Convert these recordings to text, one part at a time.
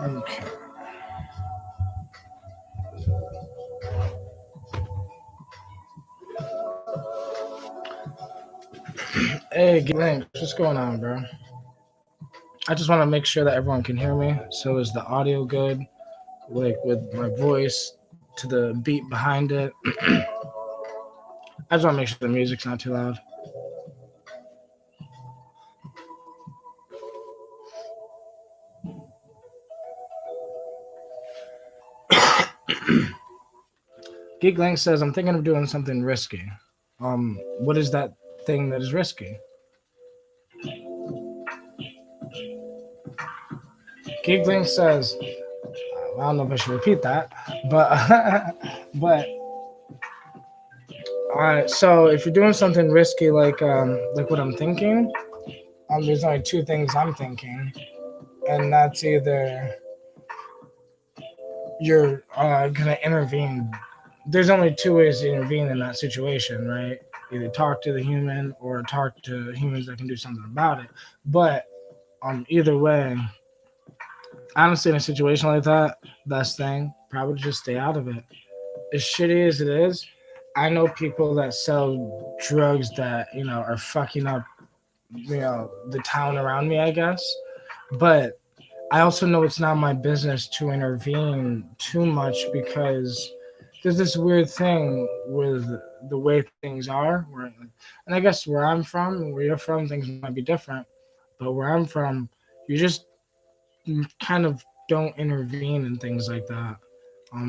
Okay. Hey, Link, what's going on, bro? I just want to make sure that everyone can hear me. So is the audio good? Like with my voice to the beat behind it. I just want to make sure the music's not too loud. Geeklink says, I'm thinking of doing something risky. What is that thing that is risky? Geeklink says, I don't know if I should repeat that, but all right. So if you're doing something risky, like what I'm thinking, there's only two things I'm thinking, and that's either you're gonna intervene. There's only two ways to intervene in that situation, right? Either talk to the human or talk to humans that can do something about it. But either way, honestly, in a situation like that, best thing probably just stay out of it. As shitty as it is, I know people that sell drugs that are fucking up the town around me, I guess. But I also know it's not my business to intervene too much because there's this weird thing with the way things are. And I guess where I'm from, where you're from, things might be different. But where I'm from, you just kind of don't intervene in things like that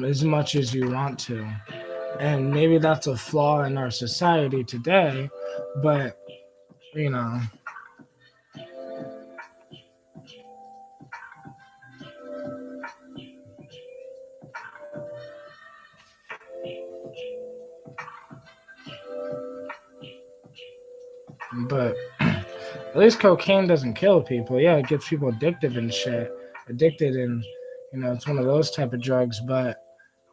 as much as you want to. And maybe that's a flaw in our society today, but you know. But at least cocaine doesn't kill people. Yeah, it gets people addictive and shit. Addicted and it's one of those type of drugs. But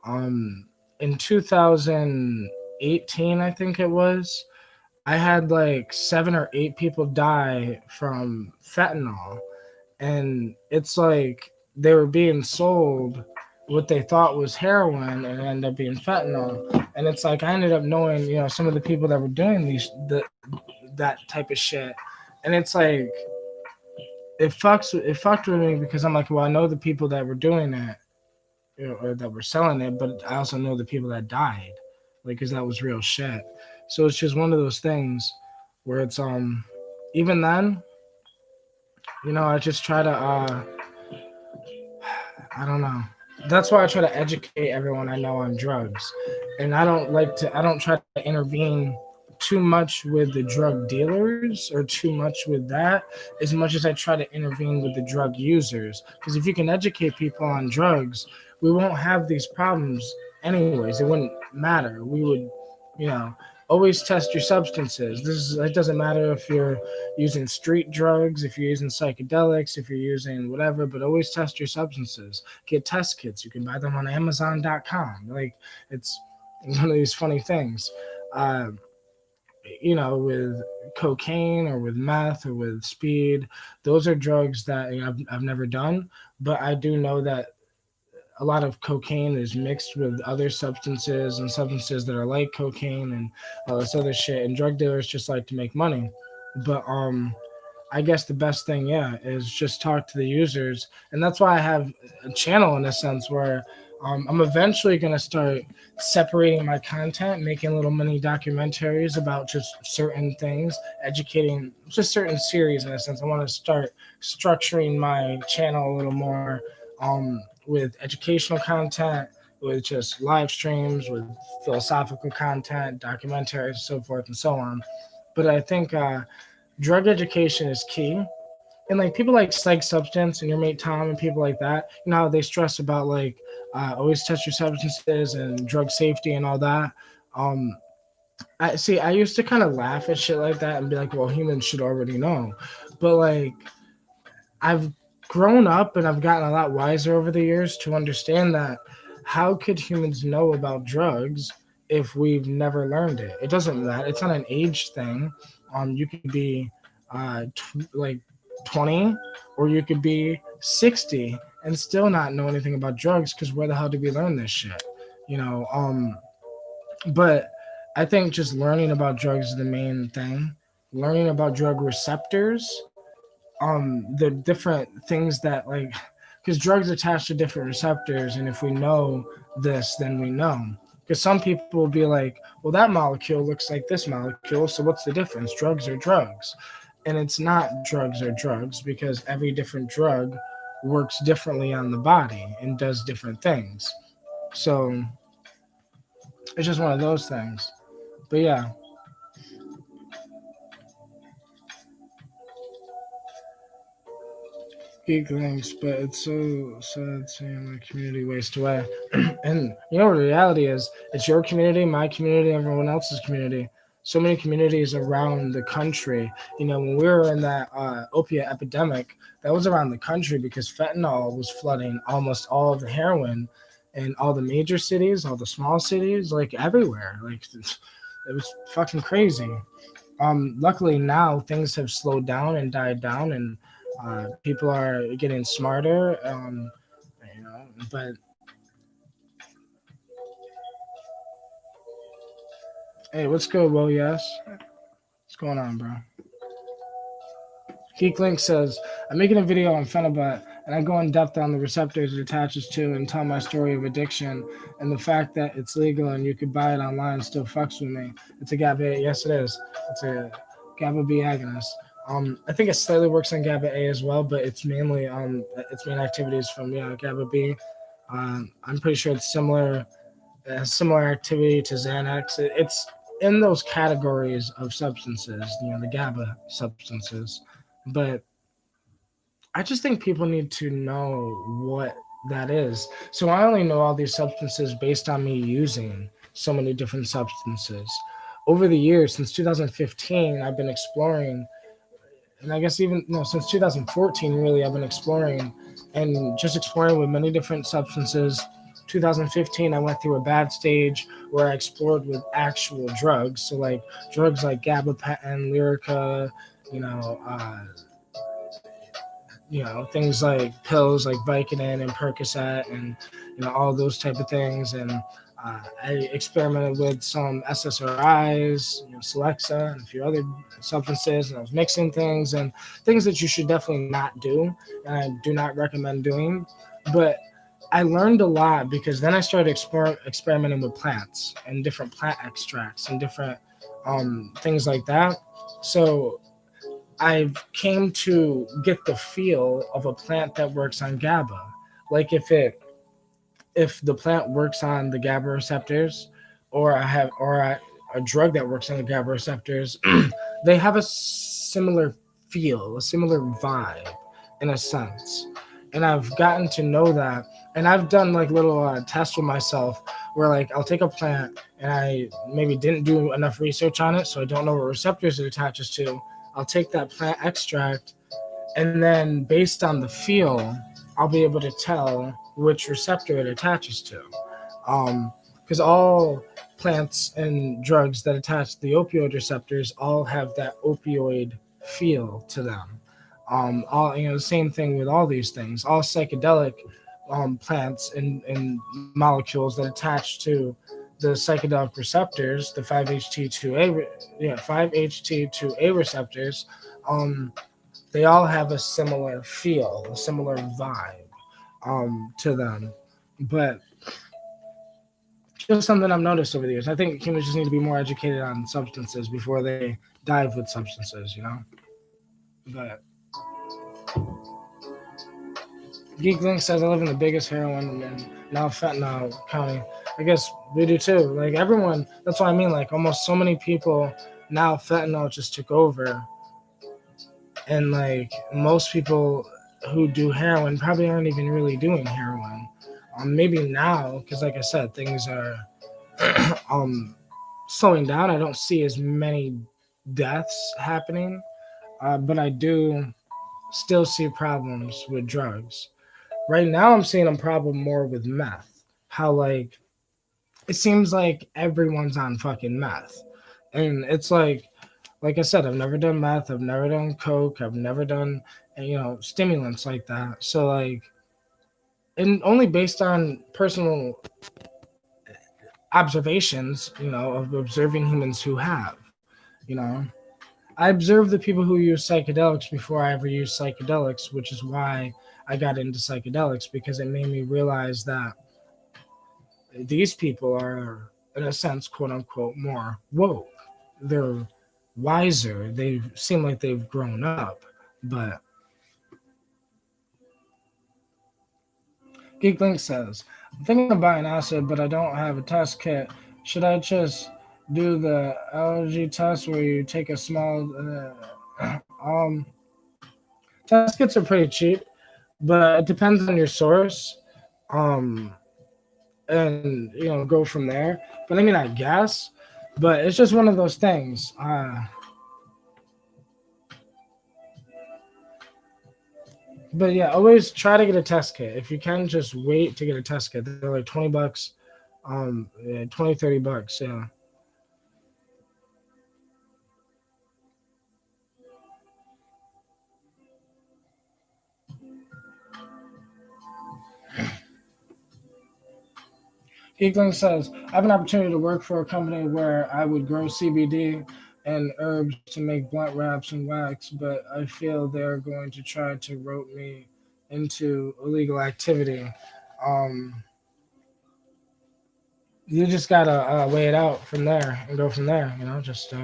in 2018, I think it was, I had like 7 or 8 people die from fentanyl. And it's like they were being sold what they thought was heroin and it ended up being fentanyl. And it's like I ended up knowing, some of the people that were doing that type of shit. And it's like it fucked with me because I'm like, well, I know the people that were doing it, or that were selling it, but I also know the people that died, like, because that was real shit. So it's just one of those things where it's even then, I just try to I don't know. That's why I try to educate everyone I know on drugs, and I don't try to intervene too much with the drug dealers or too much with that as much as I try to intervene with the drug users. Because if you can educate people on drugs, we won't have these problems anyways. It wouldn't matter. We would, you know, always test your substances. It doesn't matter if you're using street drugs, if you're using psychedelics, if you're using whatever, but always test your substances. Get test kits. You can buy them on Amazon.com. Like, it's one of these funny things. Uh, with cocaine or with meth or with speed, those are drugs that I've never done, but I do know that a lot of cocaine is mixed with other substances and substances that are like cocaine and all this other shit. And drug dealers just like to make money. But I guess the best thing, yeah, is just talk to the users, and that's why I have a channel in a sense where I'm eventually gonna start separating my content, making little mini documentaries about just certain things, educating just certain series in a sense. I want to start structuring my channel a little more with educational content, with just live streams, with philosophical content, documentaries, so forth and so on. But I think drug education is key And like people like Psych Substance and your mate Tom and people like that, you know how they stress about like always test your substances and drug safety and all that. Um, I see. I used to kind of laugh at shit like that and be like, "Well, humans should already know," but like I've grown up and I've gotten a lot wiser over the years to understand that how could humans know about drugs if we've never learned it? It doesn't matter. It's not an age thing. You could be like 20 or you could be 60 and still not know anything about drugs because where the hell did we learn this shit? You know, but I think just learning about drugs is the main thing. Learning about drug receptors, the different things that like, because drugs attach to different receptors, and if we know this, then we know. Because some people will be like, well, that molecule looks like this molecule, so what's the difference? Drugs are drugs, and it's not drugs are drugs because every different drug works differently on the body and does different things. So it's just one of those things. But yeah, geek links, but it's so sad seeing my community waste away. And you know what the reality is? It's your community, my community, everyone else's community. So many communities around the country. You know, when we were in that opiate epidemic, that was around the country because fentanyl was flooding almost all of the heroin in all the major cities, all the small cities, like everywhere. Like it was fucking crazy. Luckily now things have slowed down and died down, and people are getting smarter. You know, but hey, what's good, Will? Yes, what's going on, bro? Geeklink says, I'm making a video on Phenibut, and I go in depth on the receptors it attaches to and tell my story of addiction and the fact that it's legal and you could buy it online still fucks with me. It's a GABA. Yes, it is. It's a GABA B agonist. I think it slightly works on GABA A as well, but it's mainly its main activities from GABA B. I'm pretty sure it's similar, similar activity to Xanax. It's in those categories of substances, you know, the GABA substances. But I just think people need to know what that is. So I only know all these substances based on me using so many different substances. Over the years, since 2015, I've been exploring, and I guess even no, since 2014, really, I've been exploring and just exploring with many different substances. 2015, I went through a bad stage where I explored with actual drugs. So like drugs like gabapentin, Lyrica, you know, things like pills like Vicodin and Percocet and all those type of things. And I experimented with some SSRIs, Celexa, and a few other substances, and I was mixing things and things that you should definitely not do, and I do not recommend doing. But I learned a lot because then I started experimenting with plants and different plant extracts and different things like that. So I came to get the feel of a plant that works on GABA. Like if the plant works on the GABA receptors, or a drug that works on the GABA receptors, they have a similar feel, a similar vibe, in a sense. And I've gotten to know that, and I've done like little tests with myself where like I'll take a plant and I maybe didn't do enough research on it, so I don't know what receptors it attaches to. I'll take that plant extract, and then based on the feel, I'll be able to tell which receptor it attaches to. Because all plants and drugs that attach to the opioid receptors all have that opioid feel to them. All the same thing with all these things. All psychedelic plants and molecules that attach to the psychedelic receptors, the 5-HT2A receptors, they all have a similar feel, a similar vibe to them. But just something I've noticed over the years. I think humans just need to be more educated on substances before they dive with substances. But Geeklink says I live in the biggest heroin and now fentanyl county. I guess we do too. Like everyone, that's what I mean. Like almost so many people now, fentanyl just took over. And like most people who do heroin probably aren't even really doing heroin. Maybe now, because like I said, things are um slowing down. I don't see as many deaths happening, but I do still see problems with drugs. Right now, I'm seeing a problem more with meth. How like it seems like everyone's on fucking meth, and it's like I said, I've never done meth, I've never done coke, I've never done stimulants like that. So like, and only based on personal observations, of observing humans who have, you know. I observed the people who use psychedelics before I ever used psychedelics, which is why I got into psychedelics because it made me realize that these people are, in a sense, quote unquote, more woke. They're wiser. They seem like they've grown up. But Geeklink says, I'm thinking of buying acid, but I don't have a test kit. Should I just do the allergy test where you take a small test kits are pretty cheap, but it depends on your source. Um and go from there. But I mean, I guess, but it's just one of those things. But yeah, always try to get a test kit. If you can, just wait to get a test kit. They're like $20, yeah, 20, $30. Yeah. Geekling says, I have an opportunity to work for a company where I would grow CBD and herbs to make blunt wraps and wax, but I feel they're going to try to rope me into illegal activity. Um, you just gotta weigh it out from there and go from there. Just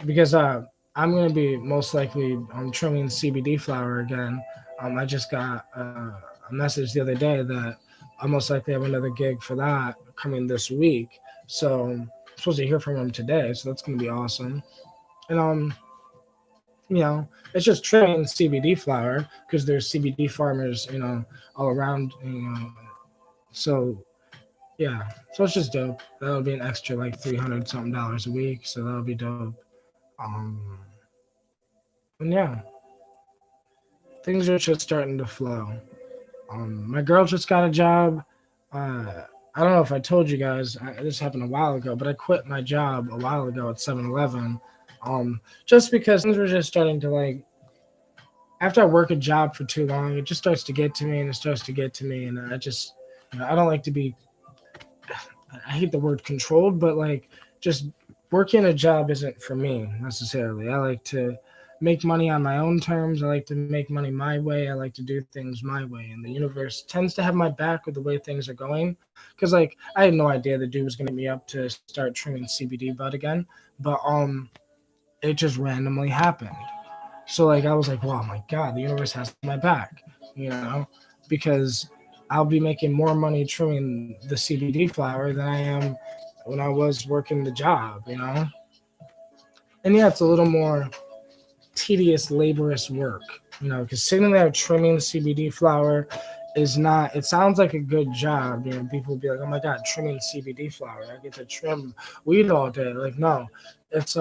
because I'm gonna be most likely trimming CBD flower again. I just got a message the other day that I most likely have another gig for that coming this week. So I'm supposed to hear from him today, so that's gonna be awesome. And it's just trimming CBD flower because there's CBD farmers, all around. So yeah, so it's just dope. That'll be an extra like $300 something a week, so that'll be dope. Um, and yeah, things are just starting to flow. My girl just got a job. I don't know if I told you guys. This happened a while ago, but I quit my job a while ago at 7-Eleven. Just because things were just starting to like. After I work a job for too long, it just starts to get to me, and it starts to get to me, and I just, I don't like to be. I hate the word controlled, but like just working a job isn't for me necessarily. I like to make money on my own terms. I like to make money my way. I like to do things my way. And the universe tends to have my back with the way things are going. Because like I had no idea the dude was gonna hit me up to start trimming CBD bud again. But it just randomly happened. So like I was like, wow, my God, the universe has my back, because I'll be making more money trimming the CBD flower than I am when I was working the job. And yeah, it's a little more tedious, laborious work, because sitting there trimming the CBD flower is not, it sounds like a good job. People will be like, oh my God, trimming CBD flower. I get to trim weed all day. Like, no, it's,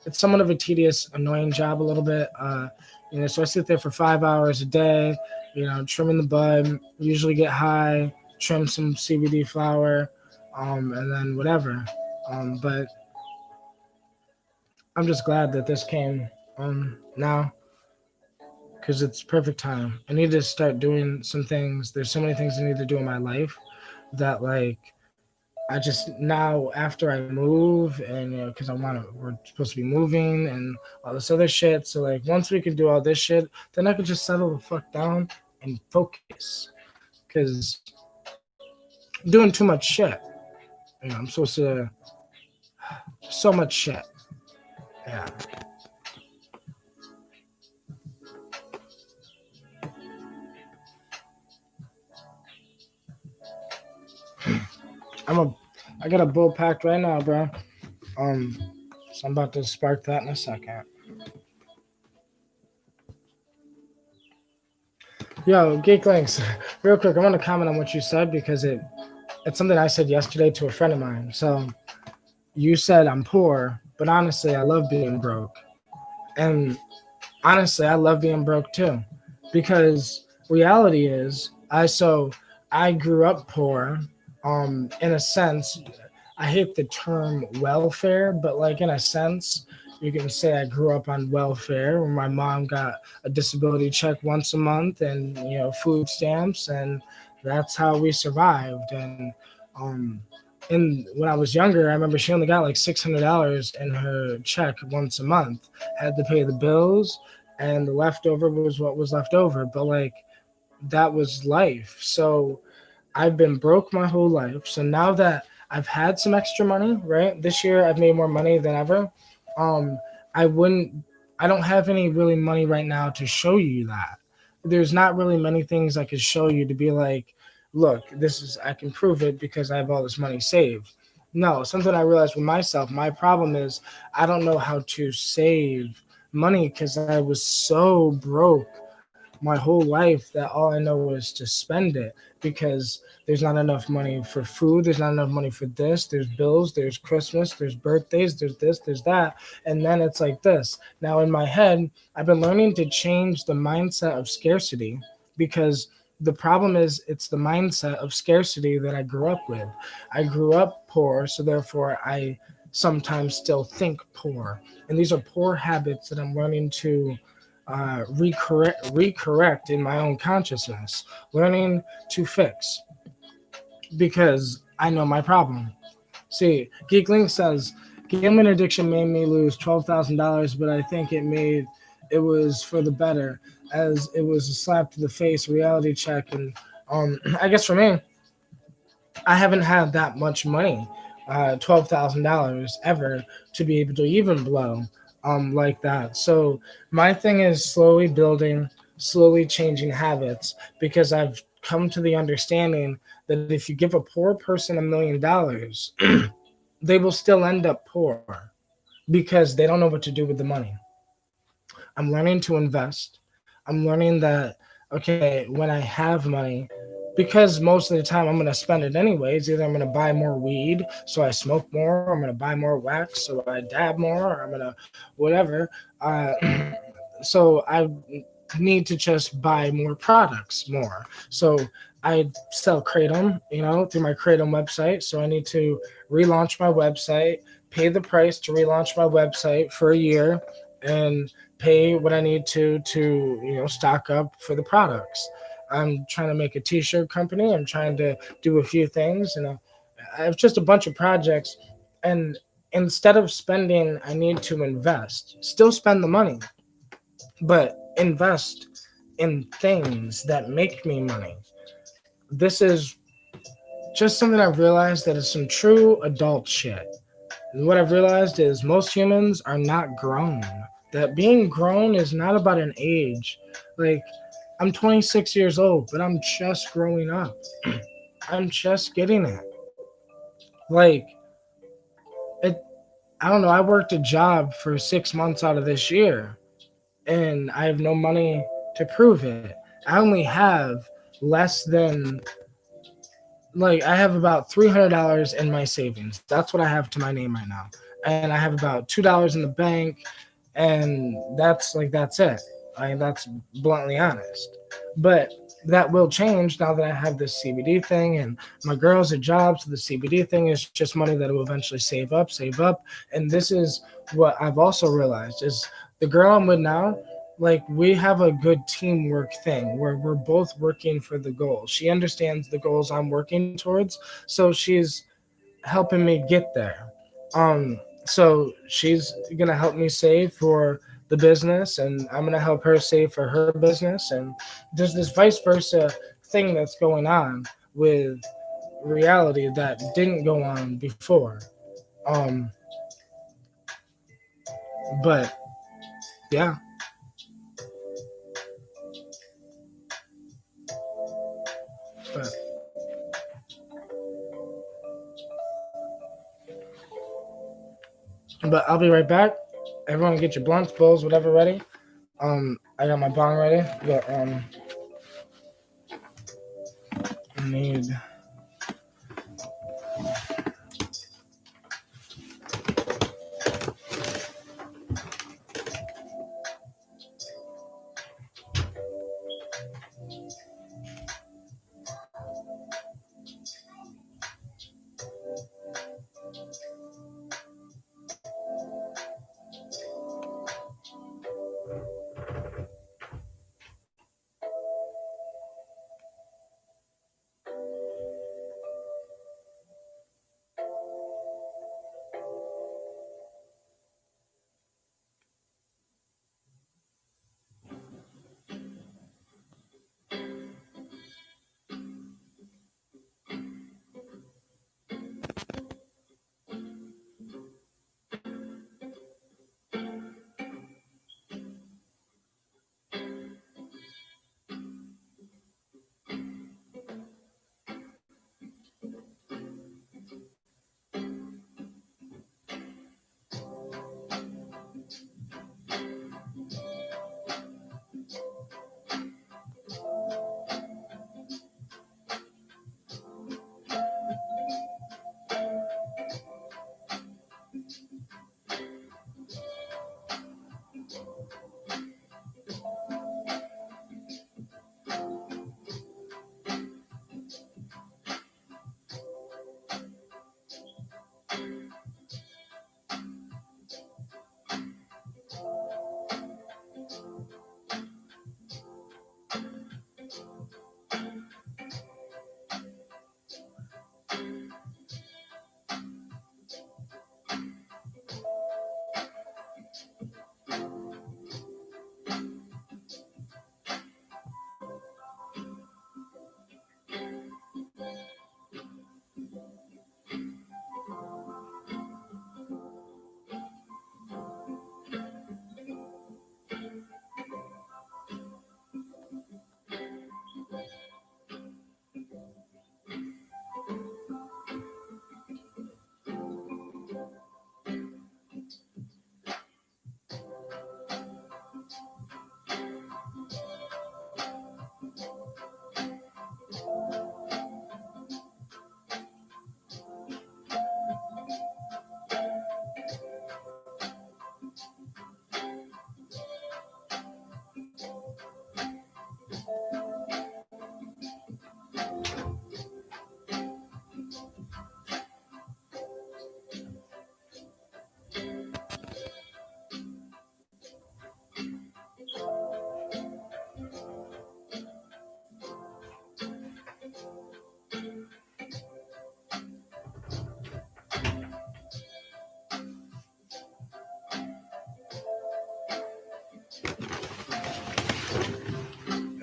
it's somewhat of a tedious, annoying job a little bit. So I sit there for 5 hours a day, trimming the bud, usually get high, trim some CBD flower, and then whatever. But I'm just glad that this came now because it's perfect time. I need to start doing some things. There's so many things I need to do in my life that like I just now after I move and because we're supposed to be moving and all this other shit. So like once we can do all this shit, then I could just settle the fuck down and focus. Because doing too much shit. I'm supposed to so much shit. Yeah. I got a bull packed right now, bro. So I'm about to spark that in a second. Yo, Geek Links, real quick, I want to comment on what you said because it's something I said yesterday to a friend of mine. So you said I'm poor, but honestly, I love being broke. And honestly, I love being broke too, because reality is, I grew up poor. In a sense, I hate the term welfare, but like in a sense, you can say I grew up on welfare, where my mom got a disability check once a month, and food stamps, and that's how we survived. Um, and when I was younger, I remember she only got like $600 in her check once a month. Had to pay the bills, and the leftover was what was left over. But like that was life. So I've been broke my whole life. So now that I've had some extra money, right? This year I've made more money than ever. Um, I wouldn't, I don't have any really money right now to show you that. There's not really many things I could show you to be like, look, I can prove it because I have all this money saved. No, something I realized with myself, my problem is I don't know how to save money because I was so broke my whole life that all I know is to spend it because there's not enough money for food, there's not enough money for this, there's bills, there's Christmas, there's birthdays, there's this, there's that, and then it's like this. Now in my head, I've been learning to change the mindset of scarcity because the problem is it's the mindset of scarcity that I grew up with. I grew up poor, so therefore I sometimes still think poor. And these are poor habits that I'm learning to recorrect in my own consciousness, learning to fix because I know my problem. See, Geekling says gambling addiction made me lose $12,000, but I think it was for the better, as it was a slap to the face, reality check, and I guess for me, I haven't had that much money, $12,000 ever to be able to even blow like that. So my thing is slowly building, slowly changing habits because I've come to the understanding that if you give a poor person $1 million, they will still end up poor because they don't know what to do with the money. I'm learning to invest. I'm learning that, okay, when I have money, because most of the time I'm going to spend it anyways, either I'm going to buy more weed so I smoke more, I'm going to buy more wax so I dab more, or I'm going to whatever. Uh, so I need to just buy more products more. So I sell Kratom, through my Kratom website. So I need to relaunch my website, pay the price to relaunch my website for a year, and pay what I need to stock up for the products. I'm trying to make a t-shirt company. I'm trying to do a few things, and I have just a bunch of projects. And instead of spending, I need to invest. Still spend the money, but invest in things that make me money. This is just something I've realized that is some true adult shit. And what I've realized is most humans are not grown. That being grown is not about an age. Like, I'm 26 years old, but I'm just growing up. I'm just getting it. Like, it, I don't know. I worked a job for 6 months out of this year, and I have no money to prove it. I only have less than, like, I have about $300 in my savings. That's what I have to my name right now. And I have about $2 in the bank, and that's it. That's bluntly honest. But that will change now that I have this CBD thing, and my girl's a job. So the CBD thing is just money that will eventually save up. And this is what I've also realized is the girl I'm with now, like, we have a good teamwork thing where we're both working for the goal. She understands the goals I'm working towards, so she's helping me get there. So she's gonna help me save for the business, and I'm gonna help her save for her business, and there's this vice versa thing that's going on with reality that didn't go on before. Um, but yeah, but I'll be right back. Everyone, get your blunts, bowls, whatever ready. I got my bong ready. But need.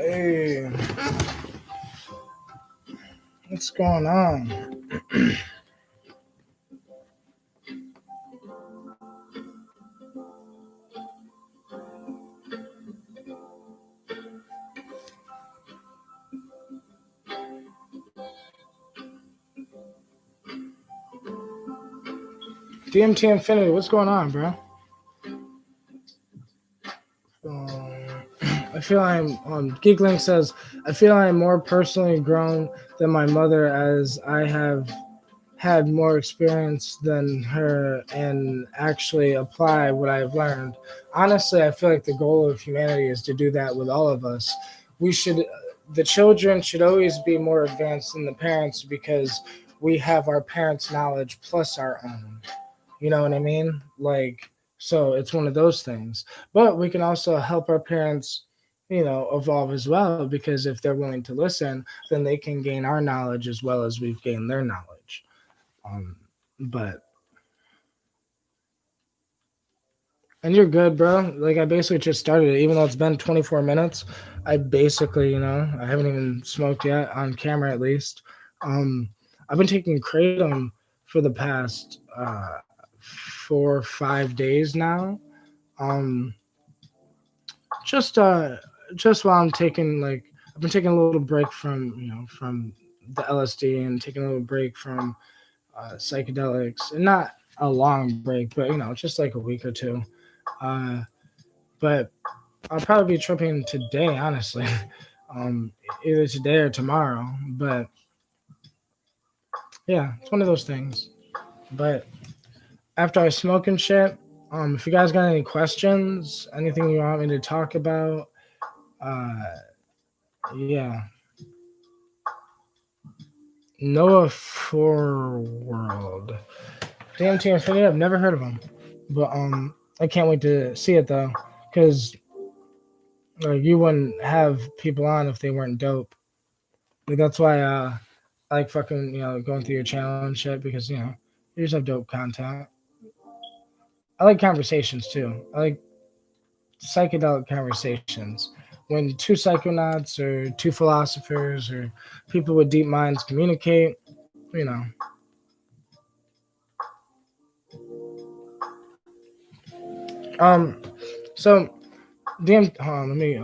Hey, what's going on? DMT Infinity, what's going on, bro? I feel Geekling says, I feel I'm more personally grown than my mother as I have had more experience than her and actually apply what I've learned. Honestly, I feel like the goal of humanity is to do that with all of us. The children should always be more advanced than the parents because we have our parents' knowledge plus our own. You know what I mean? Like, so it's one of those things. But we can also help our parents, evolve as well because if they're willing to listen, then they can gain our knowledge as well as we've gained their knowledge. Um, but and you're good, bro. Like I basically just started it, even though it's been 24 minutes. I basically, I haven't even smoked yet on camera at least. Um, I've been taking kratom for the past 4 or 5 days now. Um, just just while I'm taking I've been taking a little break from from the LSD and taking a little break from psychedelics, and not a long break, but just like a week or two. Uh, but I'll probably be tripping today, honestly, um, either today or tomorrow. But Yeah, it's one of those things. But after I smoke and shit, if you guys got any questions, anything you want me to talk about, uh, yeah, Noah Forward, DMT Infinity. I've never heard of him, but I can't wait to see it though, because like you wouldn't have people on if they weren't dope. Like that's why I like fucking going through your channel and shit because you just have dope content. I like conversations too. I like psychedelic conversations when two psychonauts or two philosophers or people with deep minds communicate. You know. Um. So, damn. Hold on. Let me.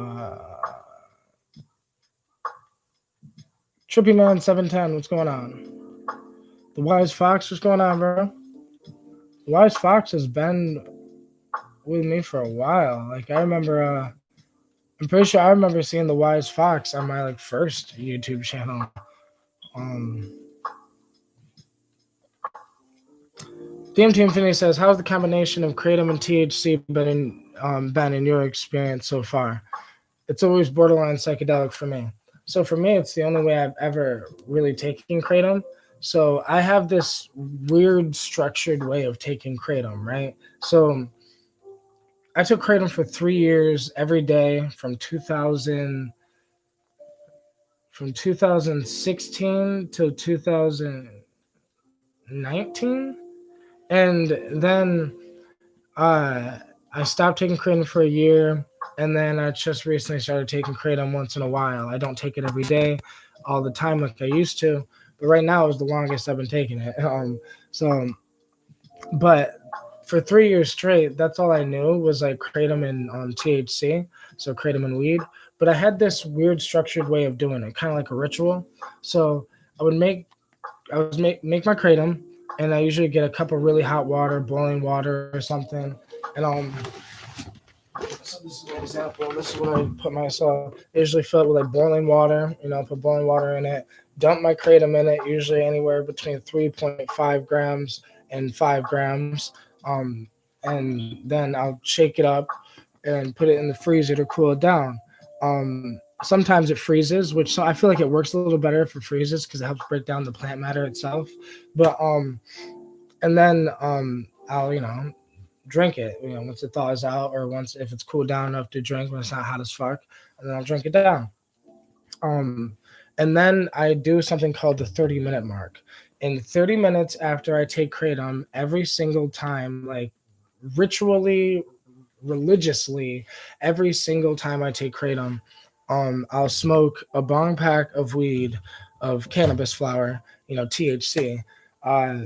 Trippy Man 710. What's going on? The Wise Fox. What's going on, bro? The Wise Fox has been with me for a while. Like I remember. I'm pretty sure I remember seeing the Wise Fox on my like first YouTube channel. Um. DMT Infinity says, "How's the combination of kratom and THC been in your experience so far?" It's always borderline psychedelic for me. So for me, it's the only way I've ever really taken kratom. So I have this weird structured way of taking kratom, right? So I took kratom for 3 years every day from 2016 to 2019, and then I stopped taking kratom for a year, and then I just recently started taking kratom once in a while. I don't take it every day, all the time like I used to, but right now is the longest I've been taking it. So, but for 3 years straight, that's all I knew was like kratom and THC, so kratom and weed. But I had this weird structured way of doing it, kind of like a ritual. So I would make my kratom, and I usually get a cup of really hot water, boiling water or something, and so this is an example. This is what I put myself. I usually fill it with like boiling water. Put boiling water in it. Dump my kratom in it. Usually anywhere between 3.5 grams and 5 grams. And then I'll shake it up and put it in the freezer to cool it down. Sometimes it freezes, which I feel like it works a little better if it freezes because it helps break down the plant matter itself. But and then I'll drink it. Once it thaws out, or once if it's cooled down enough to drink when it's not hot as fuck, and then I'll drink it down. Um, and then I do something called the 30-minute mark. In 30 minutes after I take kratom, every single time, like ritually, religiously, every single time I take kratom, I'll smoke a bong pack of weed, of cannabis flower, THC, uh,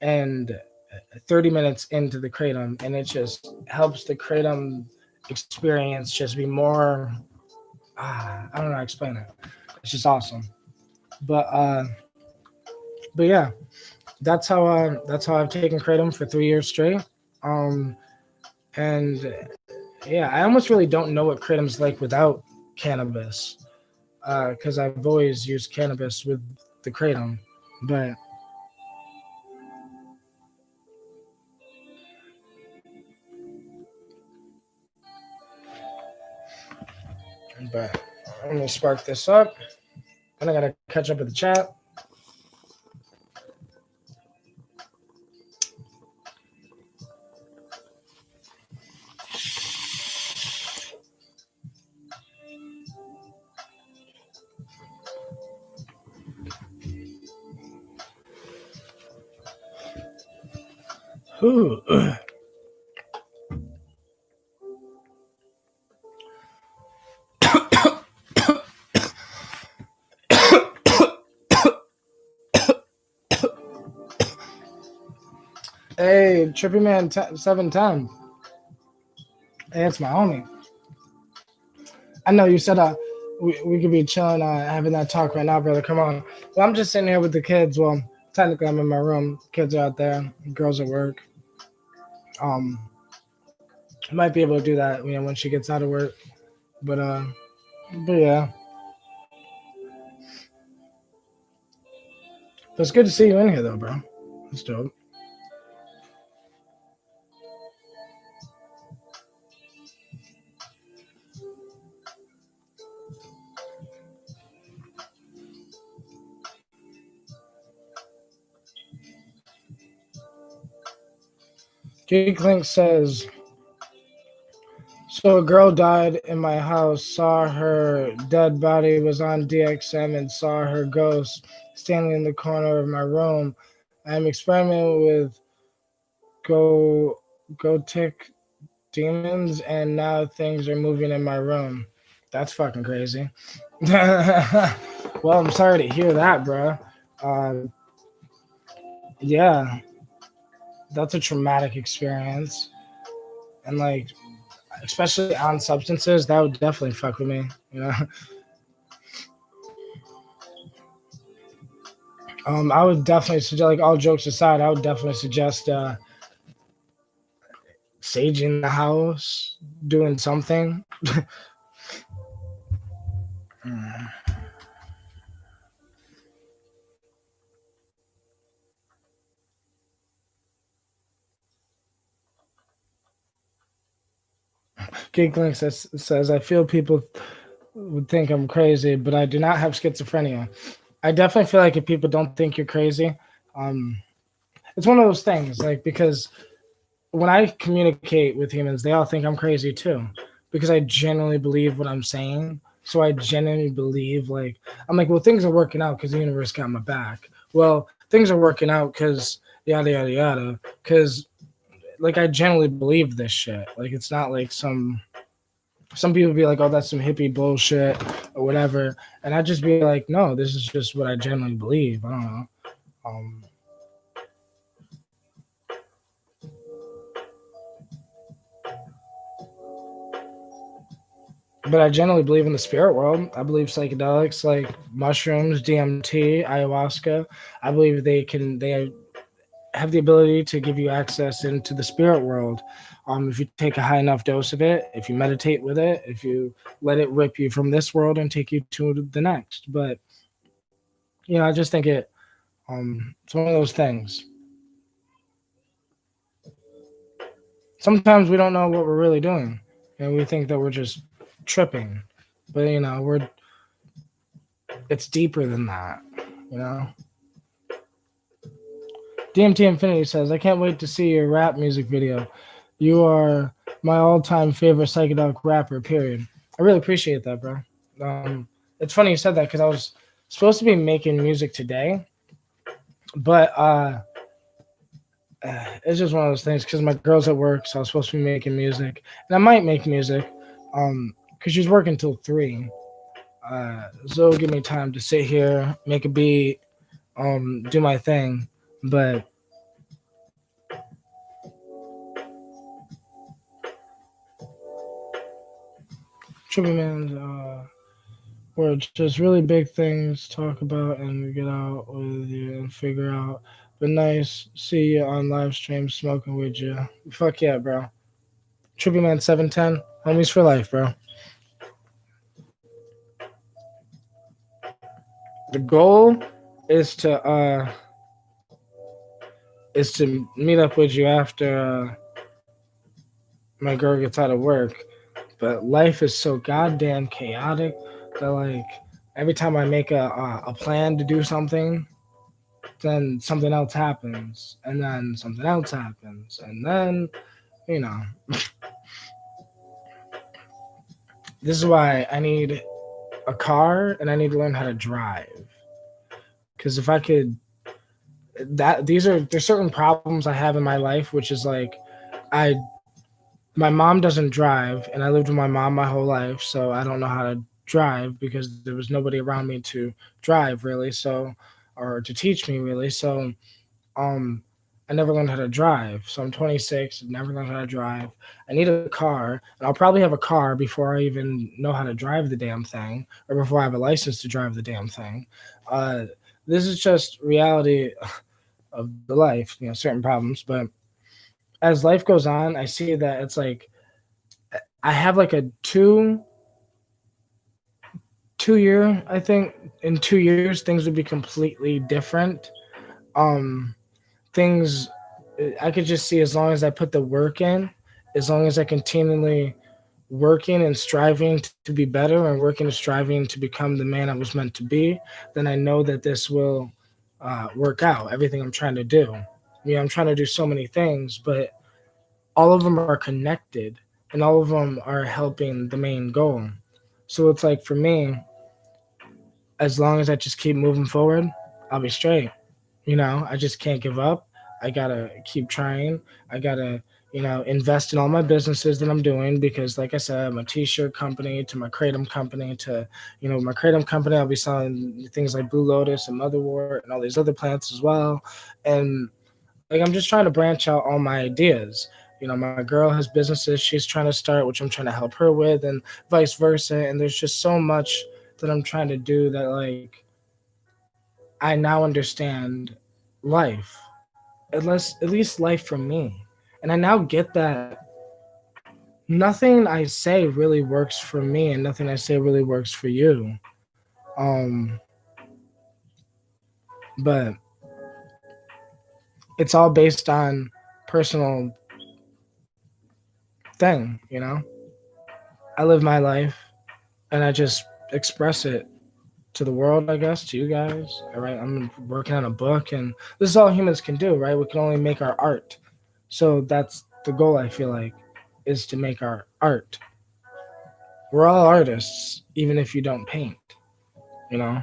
and 30 minutes into the kratom, and it just helps the kratom experience just be more. I don't know how to explain it. It's just awesome. But yeah, that's how I've taken kratom for 3 years straight. Um, and yeah, I almost really don't know what kratom's like without cannabis, because I've always used cannabis with the kratom, but but let me spark this up, and I gotta catch up with the chat. Ooh. Hey, Trippy Man 710. Hey, it's my homie. I know you said we could be chilling, having that talk right now, brother. Come on. Well, I'm just sitting here with the kids. Well, technically, I'm in my room. Kids are out there. Girls at work. Um, might be able to do that, when she gets out of work. But yeah. It's good to see you in here, though, bro. That's dope. Geeklink says, so a girl died in my house, saw her dead body was on DXM, and saw her ghost standing in the corner of my room. I'm experimenting with Gotik demons, and now things are moving in my room. That's fucking crazy. Well, I'm sorry to hear that, bro. Yeah, that's a traumatic experience. And like, especially on substances, that would definitely fuck with me, you know. I would definitely suggest, like, all jokes aside, I would definitely suggest saging the house, doing something. Geeklink says, I feel people would think I'm crazy, but I do not have schizophrenia. I definitely feel like if people don't think you're crazy, it's one of those things, like, because when I communicate with humans, they all think I'm crazy too, because I genuinely believe what I'm saying. So I genuinely believe, like, I'm like, well, things are working out because the universe got my back. Well, things are working out because yada yada yada. Because, like, I genuinely believe this shit. Like, it's not like some people be like, oh, that's some hippie bullshit or whatever, and I just be like, no, this is just what I genuinely believe. I don't know. But I generally believe in the spirit world. I believe psychedelics like mushrooms, DMT, ayahuasca. I believe they have the ability to give you access into the spirit world. If you take a high enough dose of it, if you meditate with it, if you let it rip you from this world and take you to the next. But I just think it's one of those things. Sometimes we don't know what we're really doing, and we think that we're just tripping, but it's deeper than that. you know DMT Infinity says, I can't wait to see your rap music video. You are my all-time favorite psychedelic rapper, period. I really appreciate that, bro. It's funny you said that, because I was supposed to be making music today, but it's just one of those things, because my girl's at work, so I was supposed to be making music, and I might make music because she's working till 3. So it'll give me time to sit here, make a beat, do my thing. But Trippy Man's words, just really big things to talk about and get out with you and figure out. But nice, see you on live stream smoking with you. Fuck yeah, bro. Trippy Man 710, homies for life, bro. The goal is to meet up with you after my girl gets out of work. But life is so goddamn chaotic that, like, every time I make a plan to do something, then something else happens, and then something else happens, and then this is why I need a car, and I need to learn how to drive. Because if I could, there's certain problems I have in my life, which is like, my mom doesn't drive, and I lived with my mom my whole life, so I don't know how to drive because there was nobody around me to drive, really, so, or to teach me, really. So I never learned how to drive. So I'm 26, never learned how to drive. I need a car, and I'll probably have a car before I even know how to drive the damn thing, or before I have a license to drive the damn thing. This is just reality of the life, certain problems. But as life goes on, I see that it's like I have like a 2 year, I think in 2 years things would be completely different. um things I could just see, as long as I put the work in, as long as I continually working and striving to be better and working and striving to become the man I was meant to be, then I know that this will work out. Everything I'm trying to do. I'm trying to do so many things, but all of them are connected and all of them are helping the main goal. So it's like for me, as long as I just keep moving forward, I'll be straight. I just can't give up. I gotta keep trying. I gotta, invest in all my businesses that I'm doing because, like I said, my t-shirt company to my kratom company to, my kratom company, I'll be selling things like Blue Lotus and Motherwort and all these other plants as well. And like I'm just trying to branch out all my ideas. My girl has businesses she's trying to start, which I'm trying to help her with, and vice versa. And there's just so much that I'm trying to do that, like, I now understand life, at least life for me. And I now get that nothing I say really works for me and nothing I say really works for you. Um, but it's all based on personal thing. I live my life and I just express it to the world, I guess, to you guys. All right. I'm working on a book and this is all humans can do, right? We can only make our art. So that's the goal, I feel like, is to make our art. We're all artists, even if you don't paint, you know?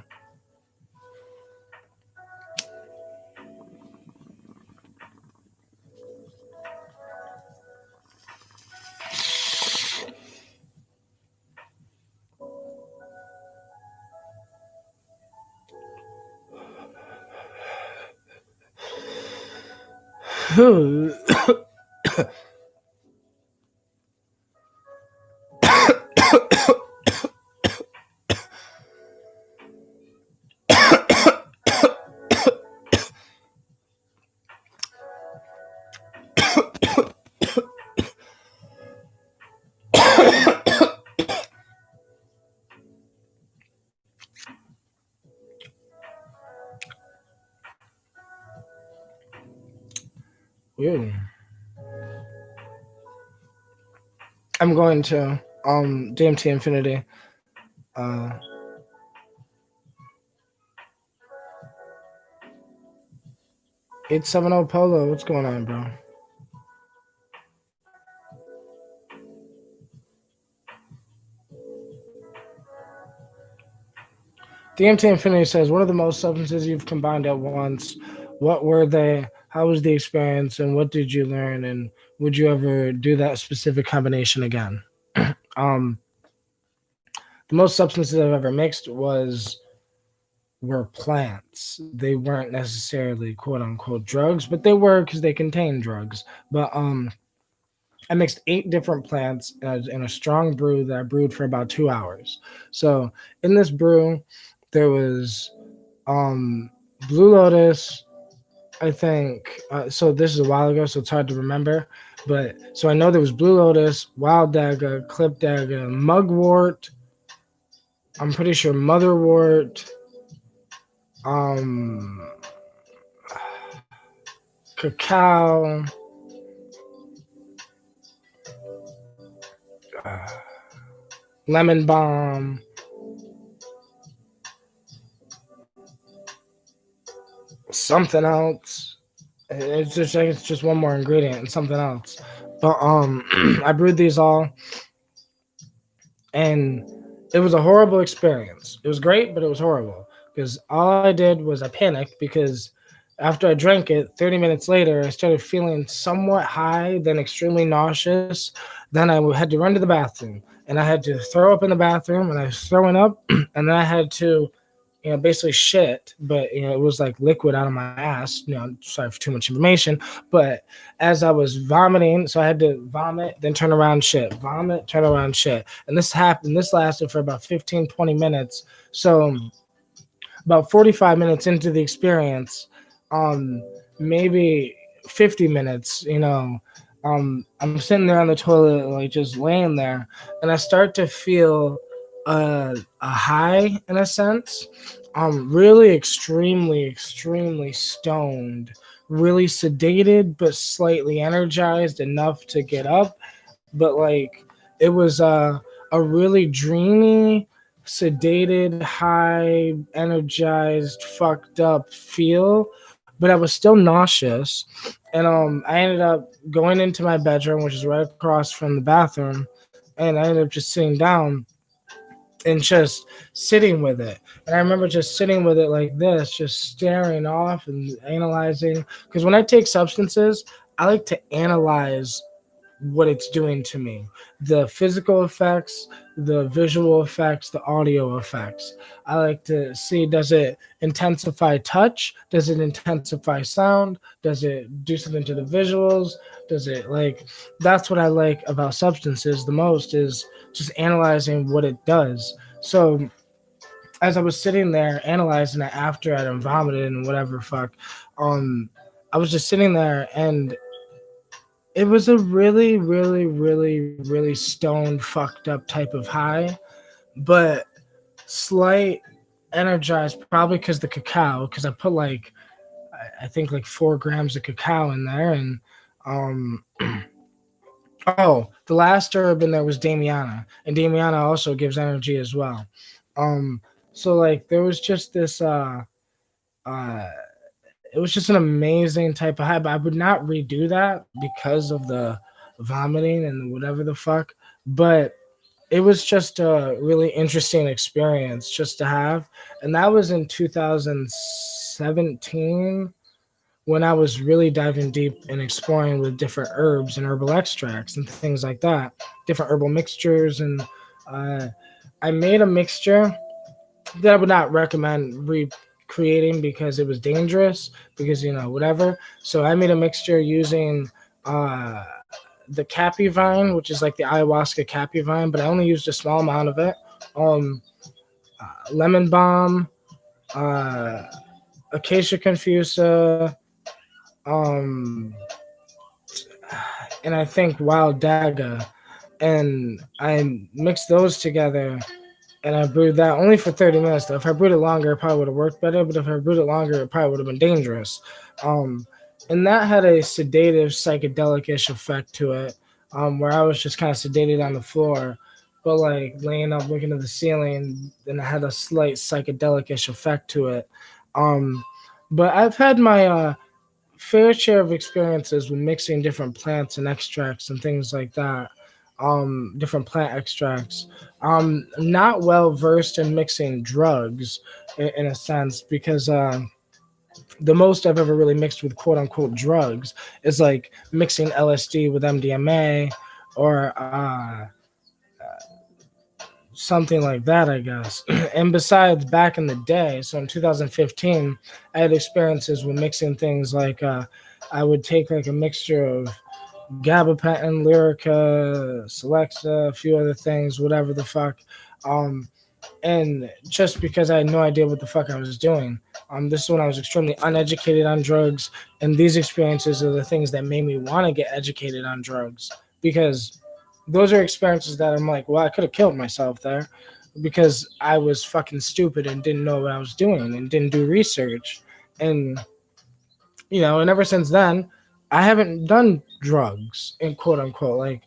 Ew. I'm going to DMT Infinity. Uh 870 Polo, what's going on, bro? DMT Infinity says, what are the most substances you've combined at once? What were they? How was the experience? And what did you learn? And would you ever do that specific combination again? um, the most substances I've ever mixed were plants. They weren't necessarily quote unquote drugs, but they were because they contained drugs. But I mixed 8 different plants in a strong brew that I brewed for about 2 hours. So in this brew, there was um, Blue Lotus. I think so. This is a while ago, so it's hard to remember. But so I know there was Blue Lotus, Wild Dagga, Clip Dagga, Mugwort. I'm pretty sure Motherwort, um, cacao, uh, lemon balm, something else. It's just one more ingredient and something else. But I brewed these all, and it was a horrible experience. It was great, but it was horrible because all I did was I panicked because after I drank it, 30 minutes later, I started feeling somewhat high, then extremely nauseous. Then I had to run to the bathroom, and I had to throw up in the bathroom, and I was throwing up, and then I had to basically shit, but it was like liquid out of my ass. Sorry for too much information, but as I was vomiting, so I had to vomit, then turn around, shit, vomit, turn around, shit, and this happened. This lasted for about 15, 20 minutes. So about 45 minutes into the experience, maybe 50 minutes, I'm sitting there on the toilet, like just laying there, and I start to feel a high in a sense. Really extremely stoned, really sedated, but slightly energized enough to get up. But like it was a really dreamy, sedated, high, energized, fucked up feel. But I was still nauseous, and I ended up going into my bedroom, which is right across from the bathroom, and I ended up just sitting down and just sitting with it. And I remember just sitting with it like this, just staring off and analyzing. Because when I take substances, I like to analyze what it's doing to me, the physical effects, the visual effects, the audio effects. I like to see, does it intensify touch? Does it intensify sound? Does it do something to the visuals? Does it like, that's what I like about substances the most, is just analyzing what it does. So as I was sitting there analyzing it after I'd vomited and whatever fuck, um I was just sitting there, and it was a really stoned, fucked up type of high, but slight energized, probably because the cacao, because I put like, I think like 4 grams of cacao in there, and um, oh, the last herb in there was Damiana, and Damiana also gives energy as well. Um, so like there was just this uh it was just an amazing type of high, but I would not redo that because of the vomiting and whatever the fuck. But it was just a really interesting experience just to have. And that was in 2017 when I was really diving deep and exploring with different herbs and herbal extracts and things like that, different herbal mixtures. And uh, I made a mixture that I would not recommend recreating because it was dangerous, because whatever. So I made a mixture using uh, the cappy vine, which is like the ayahuasca cappy vine, but I only used a small amount of it. Um, Lemon balm, uh, acacia confusa, um, and I think wild daga, and I mixed those together, and I brewed that only for 30 minutes. Though if I brewed it longer, it probably would have worked better. But if I brewed it longer, it probably would have been dangerous. Um, and that had a sedative, psychedelic-ish effect to it, where I was just kind of sedated on the floor, but like laying up, looking at the ceiling, and it had a slight psychedelic-ish effect to it. Um, but I've had my fair share of experiences with mixing different plants and extracts and things like that. Different plant extracts. Not well versed in mixing drugs in a sense, because the most I've ever really mixed with quote unquote drugs is like mixing LSD with MDMA, or something like that, I guess. And besides, back in the day, so in 2015, I had experiences with mixing things like I would take like a mixture of gabapentin, Lyrica, Celexa, a few other things, whatever the fuck. Um, and just because I had no idea what the fuck I was doing. This is when I was extremely uneducated on drugs, and these experiences are the things that made me want to get educated on drugs, because those are experiences that I'm like, well, I could have killed myself there because I was fucking stupid and didn't know what I was doing and didn't do research. And and ever since then, I haven't done drugs in quote unquote. Like,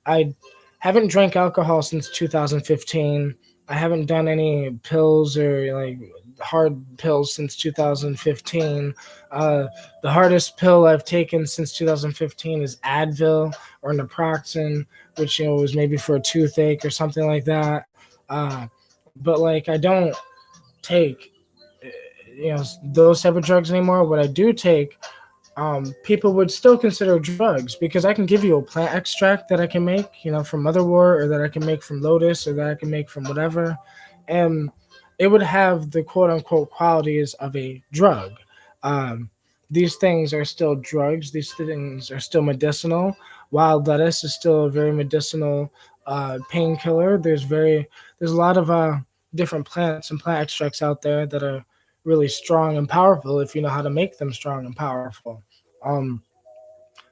I haven't drank alcohol since 2015. I haven't done any pills or like hard pills since 2015. The hardest pill I've taken since 2015 is Advil or naproxen, which was maybe for a toothache or something like that. But like, I don't take those type of drugs anymore. What I do take, people would still consider drugs, because I can give you a plant extract that I can make, from motherwort, or that I can make from lotus, or that I can make from whatever, and it would have the quote unquote qualities of a drug. Um, these things are still drugs. These things are still medicinal. Wild lettuce is still a very medicinal painkiller. There's a lot of different plants and plant extracts out there that are really strong and powerful if you know how to make them strong and powerful. Um,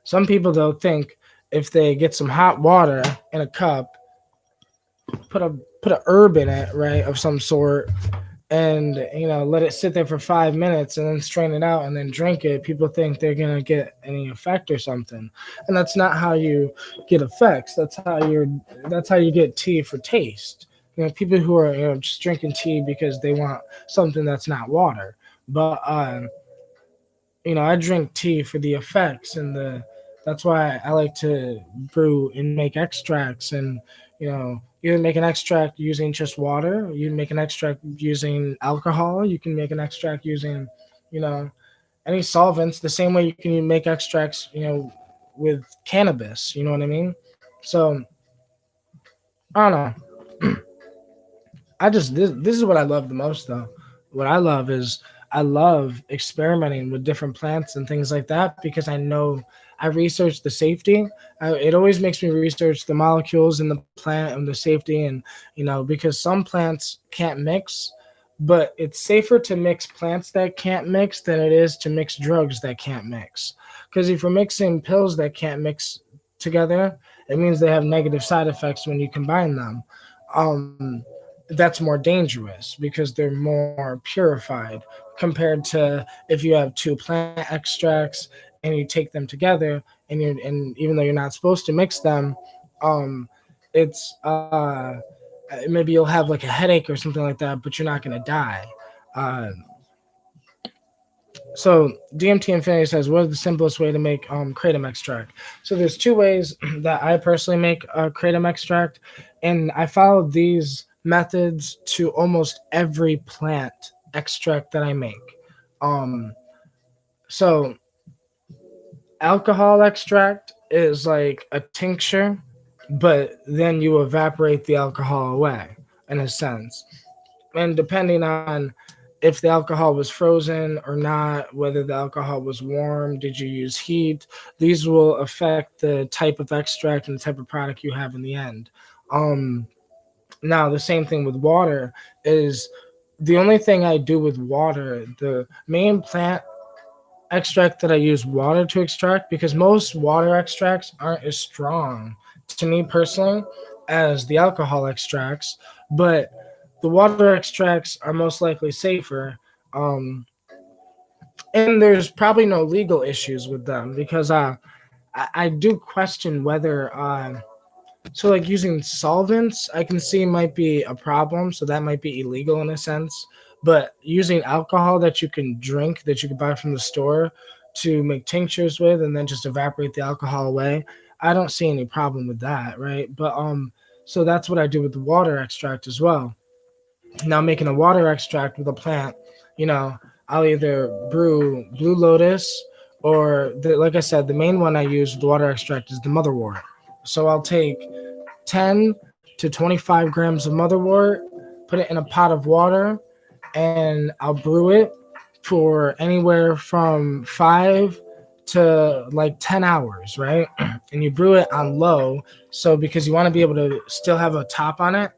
some people though think if they get some hot water in a cup put a put a herb in it, right, of some sort, and let it sit there for 5 minutes and then strain it out and then drink it, people think they're gonna get any effect or something, and that's not how you get effects. That's how you get tea for taste. People who are just drinking tea because they want something that's not water, but I drink tea for the effects and the. That's why I like to brew and make extracts, and you can make an extract using just water. You can make an extract using alcohol. You can make an extract using, you know, any solvents. The same way you can make extracts, with cannabis. You know what I mean? So I don't know. This is what I love the most though. What I love is I love experimenting with different plants and things like that because I know I research the safety. It always makes me research the molecules in the plant and the safety, and because some plants can't mix, but it's safer to mix plants that can't mix than it is to mix drugs that can't mix. Because if you're mixing pills that can't mix together, it means they have negative side effects when you combine them. Um, that's more dangerous because they're more purified compared to if you have two plant extracts and you take them together and even though you're not supposed to mix them, um, it's maybe you'll have like a headache or something like that, but you're not gonna die. Uh, so DMT Infinity says, "What is the simplest way to make kratom extract?" So there's two ways that I personally make kratom extract, and I follow these methods to almost every plant extract that I make. Um, so alcohol extract is like a tincture, but then you evaporate the alcohol away in a sense. And depending on if the alcohol was frozen or not, whether the alcohol was warm, did you use heat, these will affect the type of extract and the type of product you have in the end. Um, Now, the same thing with water is the only thing I do with water, the main plant extract that I use water to extract, because most water extracts aren't as strong to me personally as the alcohol extracts, but the water extracts are most likely safer. Um, and there's probably no legal issues with them because I do question whether so like using solvents I can see might be a problem, so that might be illegal in a sense. But using alcohol that you can drink, that you can buy from the store to make tinctures with and then just evaporate the alcohol away, I don't see any problem with that, right? But so that's what I do with the water extract as well. Now making a water extract with a plant, you know, I'll either brew blue lotus or like I said, the main one I use with the water extract is the motherwort. So I'll take 10 to 25 grams of motherwort, put it in a pot of water, and I'll brew it for anywhere from 5 to like 10 hours, right? And you brew it on low. So because you want to be able to still have a top on it.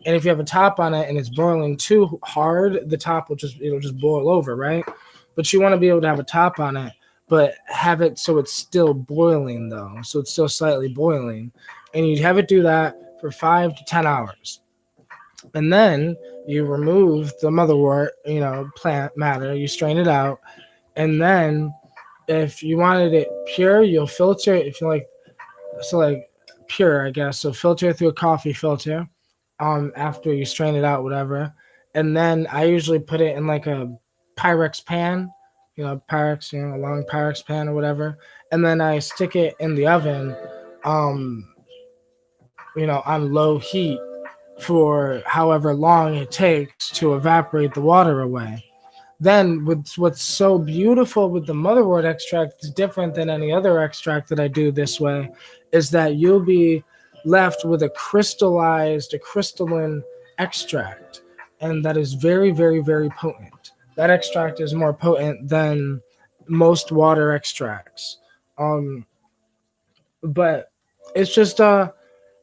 And if you have a top on it and it's boiling too hard, the top it'll just boil over, right? But you want to be able to have a top on it, but have it so it's still boiling though. So it's still slightly boiling. And you have it do that for 5 to 10 hours. And then you remove the motherwort, plant matter, you strain it out. And then if you wanted it pure, you'll filter it if you like, so like pure, I guess. So filter it through a coffee filter after you strain it out, whatever. And then I usually put it in like a Pyrex pan, Pyrex, a long Pyrex pan or whatever. And then I stick it in the oven, um, on low heat for however long it takes to evaporate the water away. Then, what's so beautiful with the motherwort extract, it's different than any other extract that I do this way, is that you'll be left with a crystalline extract, and that is very, very, very potent. That extract is more potent than most water extracts. Um, but it's just I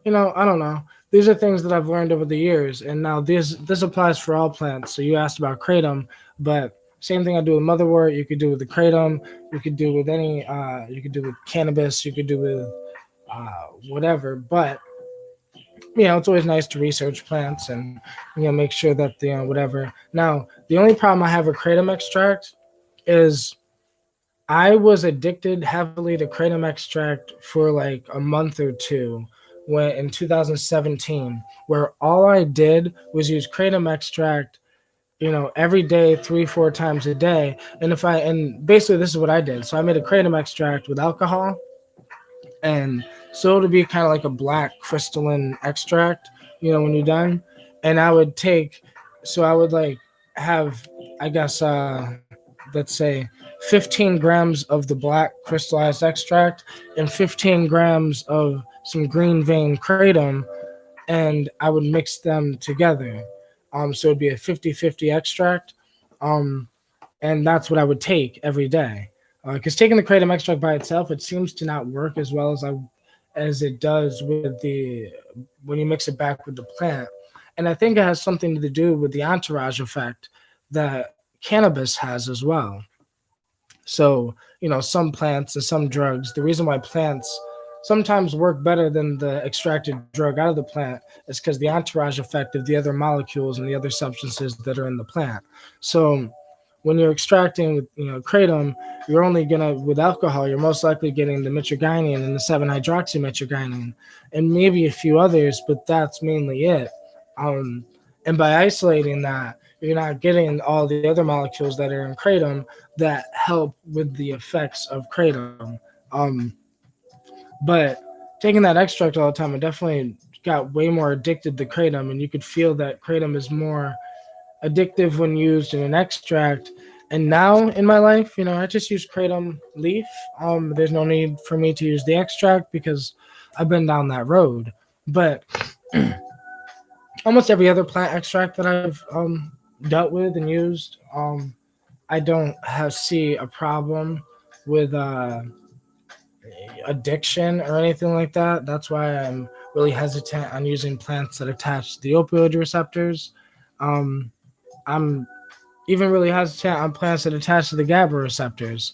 don't know. These are things that I've learned over the years, and now this applies for all plants. So you asked about kratom, but same thing I do with motherwort. You could do with the kratom. You could do with any. You could do with cannabis. You could do with whatever. But it's always nice to research plants and make sure that whatever. Now, the only problem I have with kratom extract is I was addicted heavily to kratom extract for like a month or two when in 2017, where all I did was use kratom extract, every day, 3, 4 times a day. And basically this is what I did. So I made a kratom extract with alcohol, and so it'll be kind of like a black crystalline extract, when you're done. And I would I would like have, I guess, let's say 15 grams of the black crystallized extract and 15 grams of some green vein kratom, and I would mix them together. So it'd be a 50-50 extract. Um, and that's what I would take every day. Because taking the kratom extract by itself, it seems to not work as well as it does with the when you mix it back with the plant. And I think it has something to do with the entourage effect that cannabis has as well. So, some plants and some drugs, the reason why plants sometimes work better than the extracted drug out of the plant is because the entourage effect of the other molecules and the other substances that are in the plant. So, when you're extracting with kratom, you're only gonna with alcohol, you're most likely getting the mitragynine and the 7-hydroxymitragynine and maybe a few others, but that's mainly it. Um, and by isolating that, you're not getting all the other molecules that are in kratom that help with the effects of kratom. Um, but taking that extract all the time, I definitely got way more addicted to kratom, and you could feel that kratom is more addictive when used in an extract. And now in my life, I just use kratom leaf. There's no need for me to use the extract because I've been down that road. But almost every other plant extract that I've dealt with and used, I don't see a problem with addiction or anything like that. That's why I'm really hesitant on using plants that attach to the opioid receptors. Um, I'm even really hesitant on plants that attach to the GABA receptors.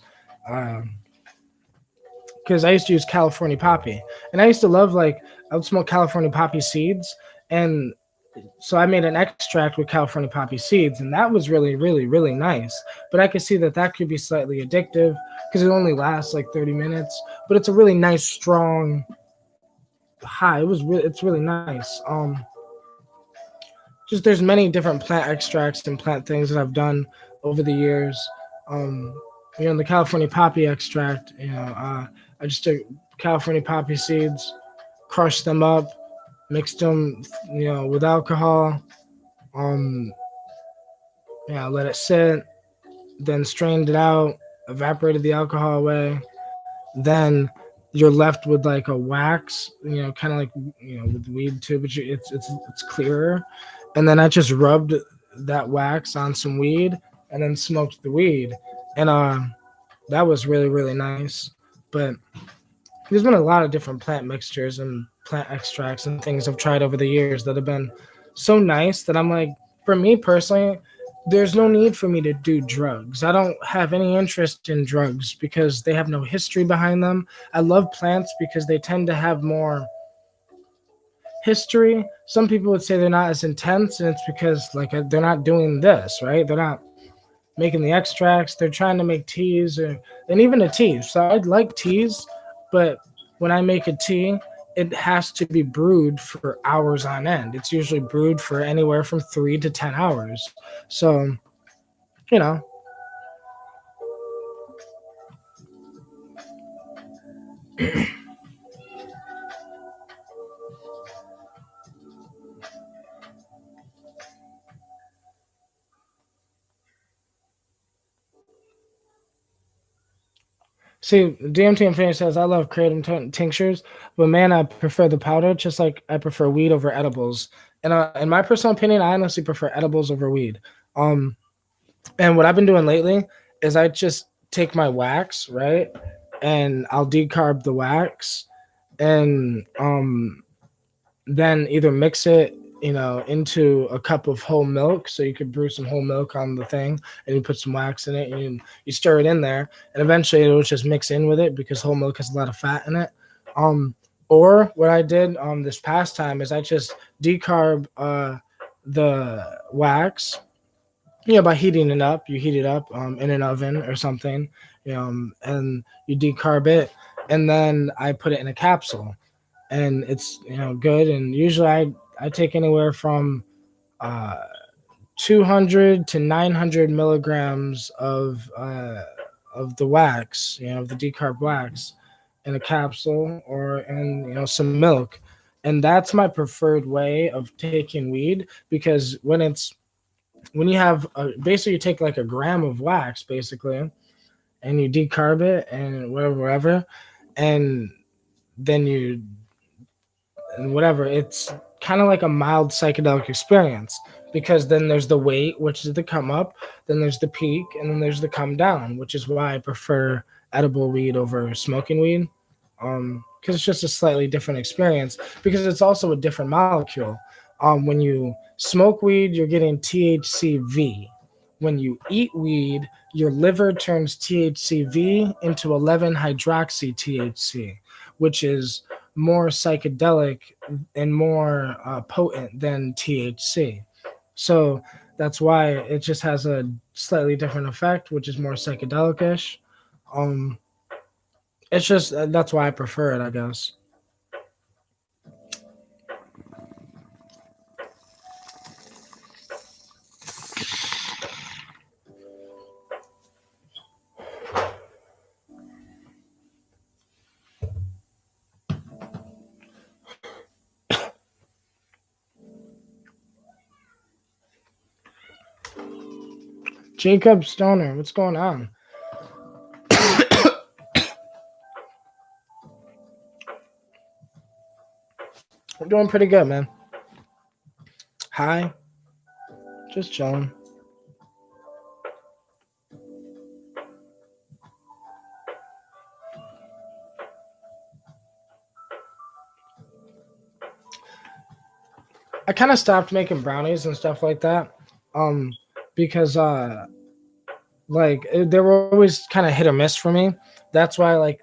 Because I used to use California poppy, and I used to love I would smoke California poppy seeds, and so I made an extract with California poppy seeds, and that was really, really, really nice. But I could see that could be slightly addictive because it only lasts like 30 minutes, but it's a really nice, strong high. It's really nice. Just there's many different plant extracts and plant things that I've done over the years. Um, the California poppy extract, I just took California poppy seeds, crushed them up, mixed them, with alcohol. Um, let it sit, then strained it out, evaporated the alcohol away. Then you're left with like a wax, kind of like with weed too, but it's clearer. And then I just rubbed that wax on some weed and then smoked the weed, and that was really, really nice. But there's been a lot of different plant mixtures and plant extracts and things I've tried over the years that have been so nice that I'm like, for me personally, there's no need for me to do drugs. I don't have any interest in drugs because they have no history behind them. I love plants because they tend to have more history. Some people would say they're not as intense, and it's because they're not doing this, right? They're not making the extracts. They're trying to make teas and even a tea. So I'd like teas, but when I make a tea, it has to be brewed for hours on end. It's usually brewed for anywhere from 3 to 10 hours. So, you know, See, DMT Infinity says, I love kratom tinctures, but man, I prefer the powder, just like I prefer weed over edibles. And in my personal opinion, I honestly prefer edibles over weed. Um, and what I've been doing lately is I just take my wax, right? And I'll decarb the wax and then either mix it, into a cup of whole milk. So you could brew some whole milk on the thing and you put some wax in it and you stir it in there and eventually it'll just mix in with it because whole milk has a lot of fat in it. Um, Or what I did this past time is I just decarb the wax, by heating it up. You heat it up in an oven or something, and you decarb it, and then I put it in a capsule, and it's good. And usually I take anywhere from uh, 200 to 900 milligrams of the wax, of the decarb wax, in a capsule or in some milk, and that's my preferred way of taking weed, because when you have basically you take like a gram of wax basically, and you decarb it and whatever, and then you and whatever, it's kind of like a mild psychedelic experience, because then there's the wait, which is the come up, then there's the peak, and then there's the come down, which is why I prefer edible weed over smoking weed, because it's just a slightly different experience, because it's also a different molecule. When you smoke weed, you're getting THCV. When you eat weed, your liver turns THCV into 11 hydroxy THC, which is more psychedelic and more potent than THC. So that's why it just has a slightly different effect, which is more psychedelic-ish. Um, it's just that's why I prefer it, I guess. Jacob Stoner, what's going on? I'm doing pretty good, man. Hi, just chilling. I kind of stopped making brownies and stuff like that, um, because they were always kind of hit or miss for me. That's why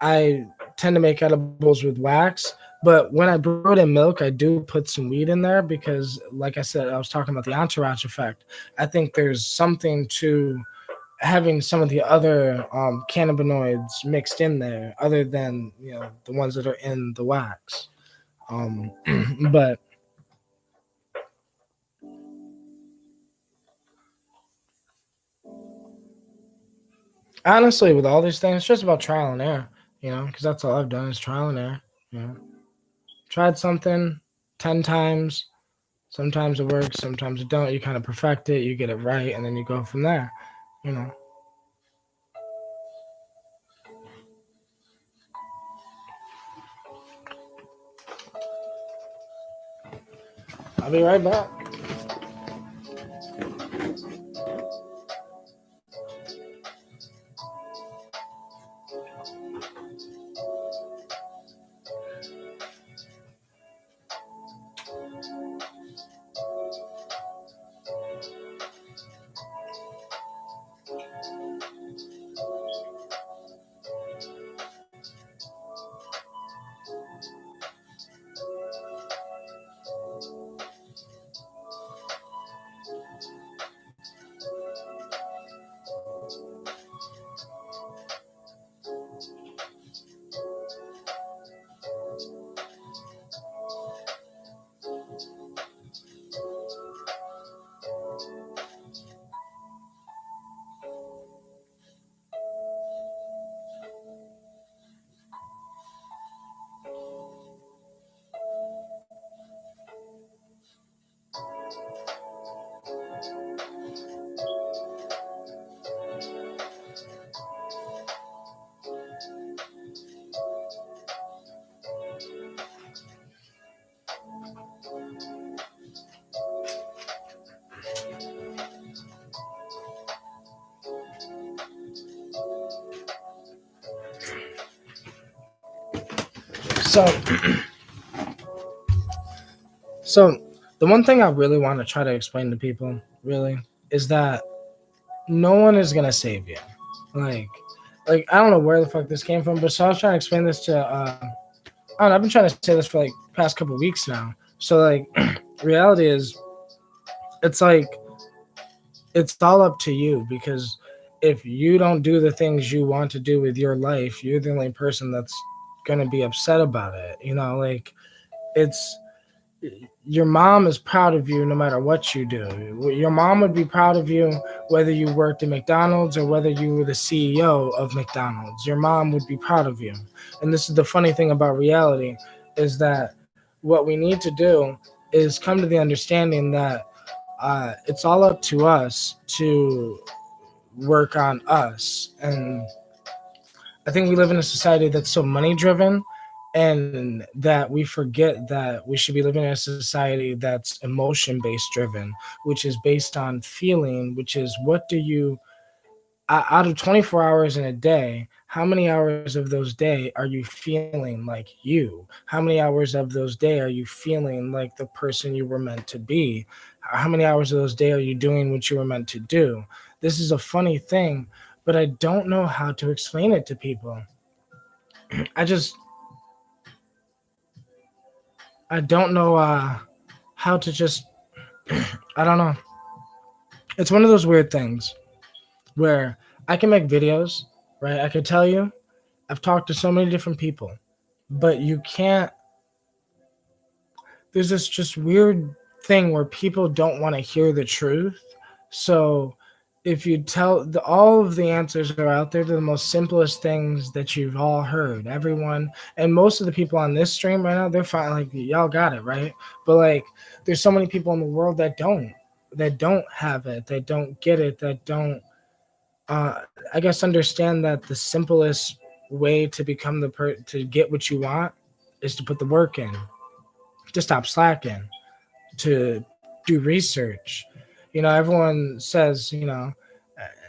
I tend to make edibles with wax. But when I brew it in milk, I do put some weed in there because, like I said, I was talking about the entourage effect. I think there's something to having some of the other cannabinoids mixed in there, other than the ones that are in the wax. But honestly, with all these things, it's just about trial and error, because that's all I've done is trial and error. Tried something 10 times. Sometimes it works, sometimes it don't. You kind of perfect it, you get it right, and then you go from there. You know. I'll be right back. So, so the one thing I really want to try to explain to people, really, is that no one is gonna save you. Like, I don't know where the fuck this came from, but so I was trying to explain this to I don't know, I've been trying to say this for like past couple weeks now. So like, reality is, it's like it's all up to you, because if you don't do the things you want to do with your life, you're the only person that's gonna be upset about it. You know, like it's your mom is proud of you no matter what you do. Your mom would be proud of you whether you worked at McDonald's or whether you were the CEO of McDonald's. Your mom would be proud of you. And this is the funny thing about reality, is that what we need to do is come to the understanding that it's all up to us to work on us. And I think we live in a society that's so money driven, and that we forget that we should be living in a society that's emotion based driven, which is based on feeling, which is what do you, out of 24 hours in a day, how many hours of those day are you feeling like you? How many hours of those day are you feeling like the person you were meant to be? How many hours of those day are you doing what you were meant to do? This is a funny thing, but I don't know how to explain it to people. I just I don't know how to just I don't know. It's one of those weird things where I can make videos, right? I can tell you I've talked to so many different people, but you can't. There's this just weird thing where people don't want to hear the truth. So if you tell all of the answers are out there to the most simplest things that you've all heard, everyone, and most of the people on this stream right now, they're fine, like y'all got it right. But like, there's so many people in the world that don't have it, that don't get it, that don't uh, I guess understand that the simplest way to become to get what you want is to put the work in, to stop slacking, to do research. You know, everyone says,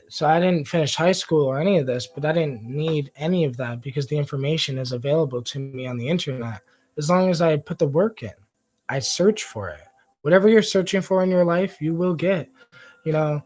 so I didn't finish high school or any of this, but I didn't need any of that because the information is available to me on the internet. As long as I put the work in, I search for it. Whatever you're searching for in your life, you will get. You know,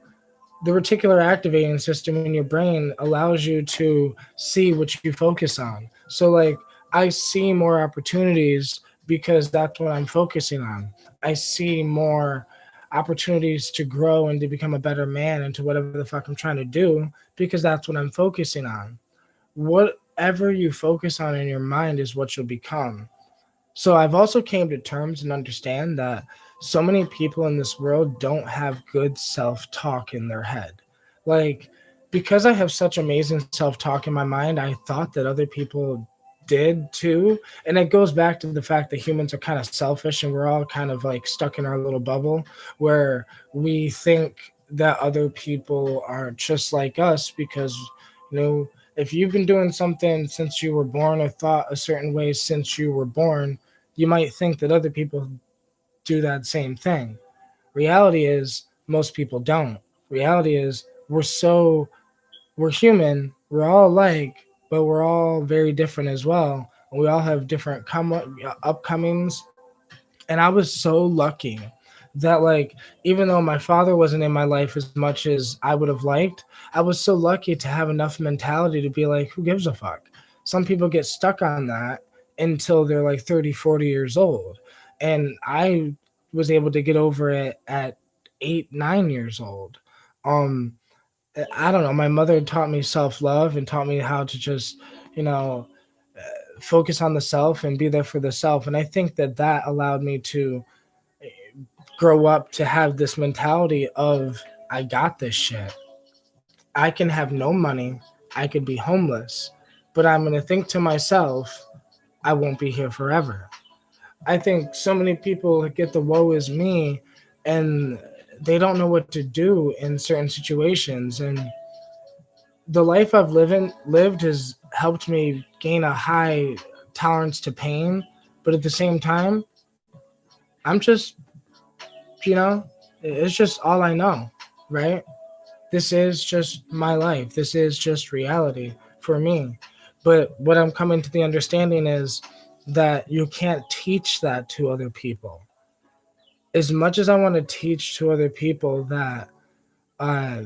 the reticular activating system in your brain allows you to see what you focus on. So like, I see more opportunities because that's what I'm focusing on. I see more opportunities to grow and to become a better man into whatever the fuck I'm trying to do because that's what I'm focusing on. Whatever you focus on in your mind is what you'll become. So I've also came to terms and understand that so many people in this world don't have good self-talk in their head. Like, because I have such amazing self-talk in my mind, I thought that other people did too. And it goes back to the fact that humans are kind of selfish and we're all kind of like stuck in our little bubble where we think that other people are just like us because, if you've been doing something since you were born or thought a certain way since you were born, you might think that other people do that same thing. Reality is most people don't. Reality is we're human, we're all alike, but we're all very different as well. And we all have different upcomings. And I was so lucky that like, even though my father wasn't in my life as much as I would have liked, I was so lucky to have enough mentality to be like, who gives a fuck? Some people get stuck on that until they're like 30, 40 years old. And I was able to get over it at 8, 9 years old. Um, I don't know. My mother taught me self love and taught me how to just, you know, focus on the self and be there for the self. And I think that that allowed me to grow up to have this mentality of, I got this shit. I can have no money. I could be homeless, but I'm going to think to myself, I won't be here forever. I think so many people get the woe is me and they don't know what to do in certain situations. And the life lived has helped me gain a high tolerance to pain, but at the same time, I'm just, it's just all I know, right? This is just my life. This is just reality for me. But what I'm coming to the understanding is that you can't teach that to other people. As much as I want to teach to other people that uh,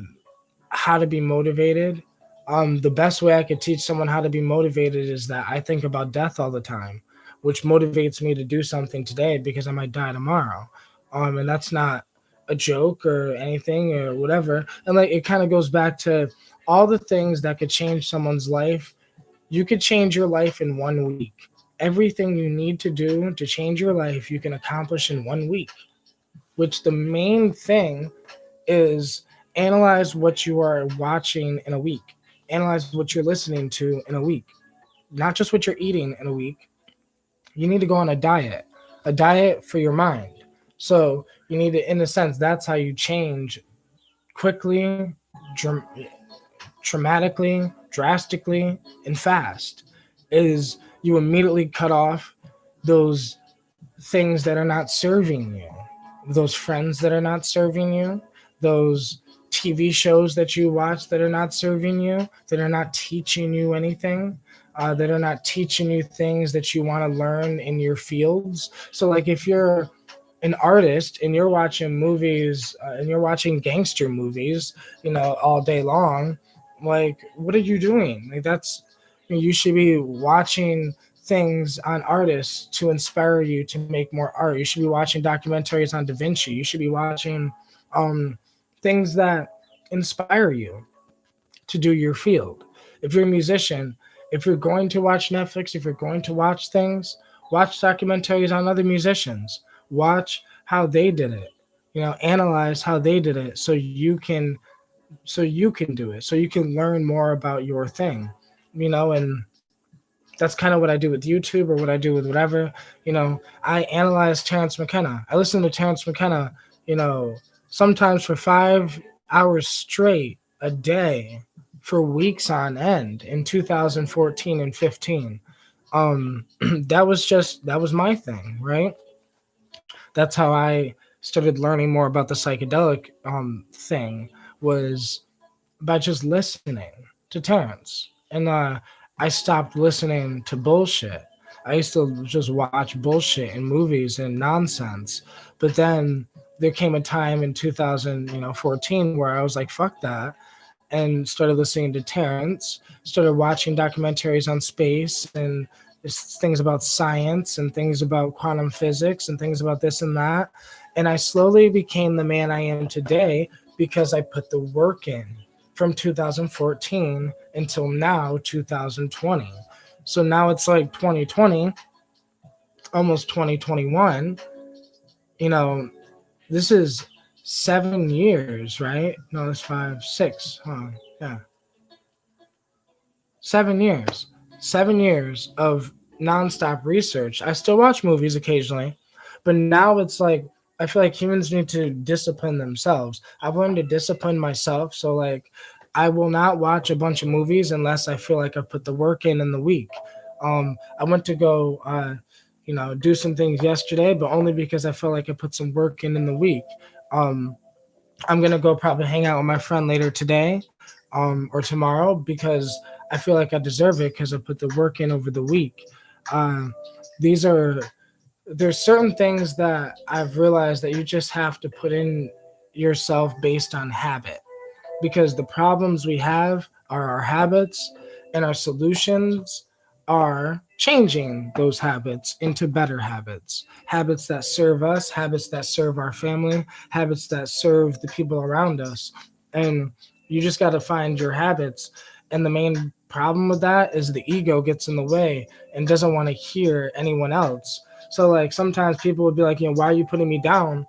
how to be motivated, the best way I could teach someone how to be motivated is that I think about death all the time. which motivates me to do something today because I might die tomorrow. And that's not a joke or anything or whatever. And like it kind of goes back to all the things that could change someone's life. You could change your life in 1 week. Everything you need to do to change your life, you can accomplish in 1 week. Which the main thing is analyze what you are watching in a week, analyze what you're listening to in a week, not just what you're eating in a week. You need to go on a diet for your mind. So you need to, in a sense, that's how you change quickly, dram- dramatically, drastically, and fast. Is you immediately cut off those things that are not serving you, those friends that are not serving you, those TV shows that you watch that are not serving you, that are not teaching you anything, that are not teaching you things that you want to learn in your fields. So, like, if you're an artist and you're watching movies and you're watching gangster movies, all day long, like, what are you doing? Like, you should be watching things on artists to inspire you to make more art. You should be watching documentaries on Da Vinci. You should be watching um, things that inspire you to do your field. If you're a musician, if you're going to watch Netflix, if you're going to watch things, watch documentaries on other musicians. Watch how they did it. Analyze how they did it so you can do it. So you can learn more about your thing. And that's kind of what I do with YouTube or what I do with whatever. I analyze Terrence McKenna. I listen to Terrence McKenna, sometimes for 5 hours straight a day for weeks on end in 2014 and 15. That was my thing, right? That's how I started learning more about the psychedelic thing, was by just listening to Terrence. And I stopped listening to bullshit. I used to just watch bullshit in movies and nonsense. But then there came a time in 2014 where I was like, fuck that. And started listening to Terrence, started watching documentaries on space and things about science and things about quantum physics and things about this and that. And I slowly became the man I am today because I put the work in from 2014 until now, 2020. So now it's like 2020, almost 2021. This is 7 years, right? No, it's 5, 6. Yeah. 7 years. 7 years of nonstop research. I still watch movies occasionally, but now it's like I feel like humans need to discipline themselves. I've learned to discipline myself. So, like, I will not watch a bunch of movies unless I feel like I've put the work in the week. I went to go, do some things yesterday, but only because I felt like I put some work in the week. Um, I'm gonna go probably hang out with my friend later today, or tomorrow, because I feel like I deserve it because I put the work in over the week. Uh, these are There's certain things that I've realized that you just have to put in yourself based on habit, because the problems we have are our habits, and our solutions are changing those habits into better habits that serve us, habits that serve our family, habits that serve the people around us. And you just got to find your habits. And the main problem with that is the ego gets in the way and doesn't want to hear anyone else. So, like, sometimes people would be like, why are you putting me down?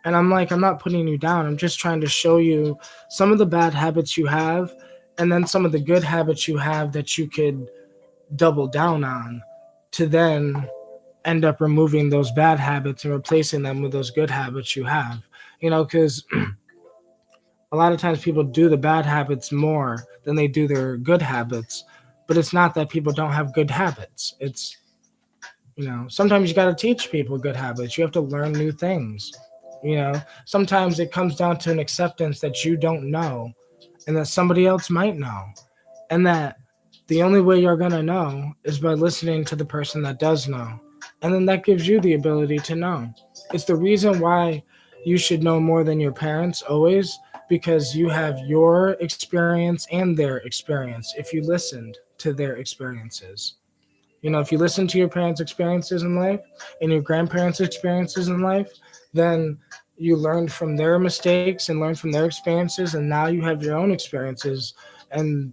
And I'm like, I'm not putting you down. I'm just trying to show you some of the bad habits you have, and then some of the good habits you have that you could double down on, to then end up removing those bad habits and replacing them with those good habits you have. Because a lot of times people do the bad habits more than they do their good habits. But it's not that people don't have good habits. It's, sometimes you got to teach people good habits. You have to learn new things. Sometimes it comes down to an acceptance that you don't know and that somebody else might know. And that the only way you're going to know is by listening to the person that does know. And then that gives you the ability to know. It's the reason why you should know more than your parents always, because you have your experience and their experience if you listened to their experiences. You know, if you listen to your parents' experiences in life and your grandparents' experiences in life, then you learned from their mistakes and learned from their experiences, and now you have your own experiences, and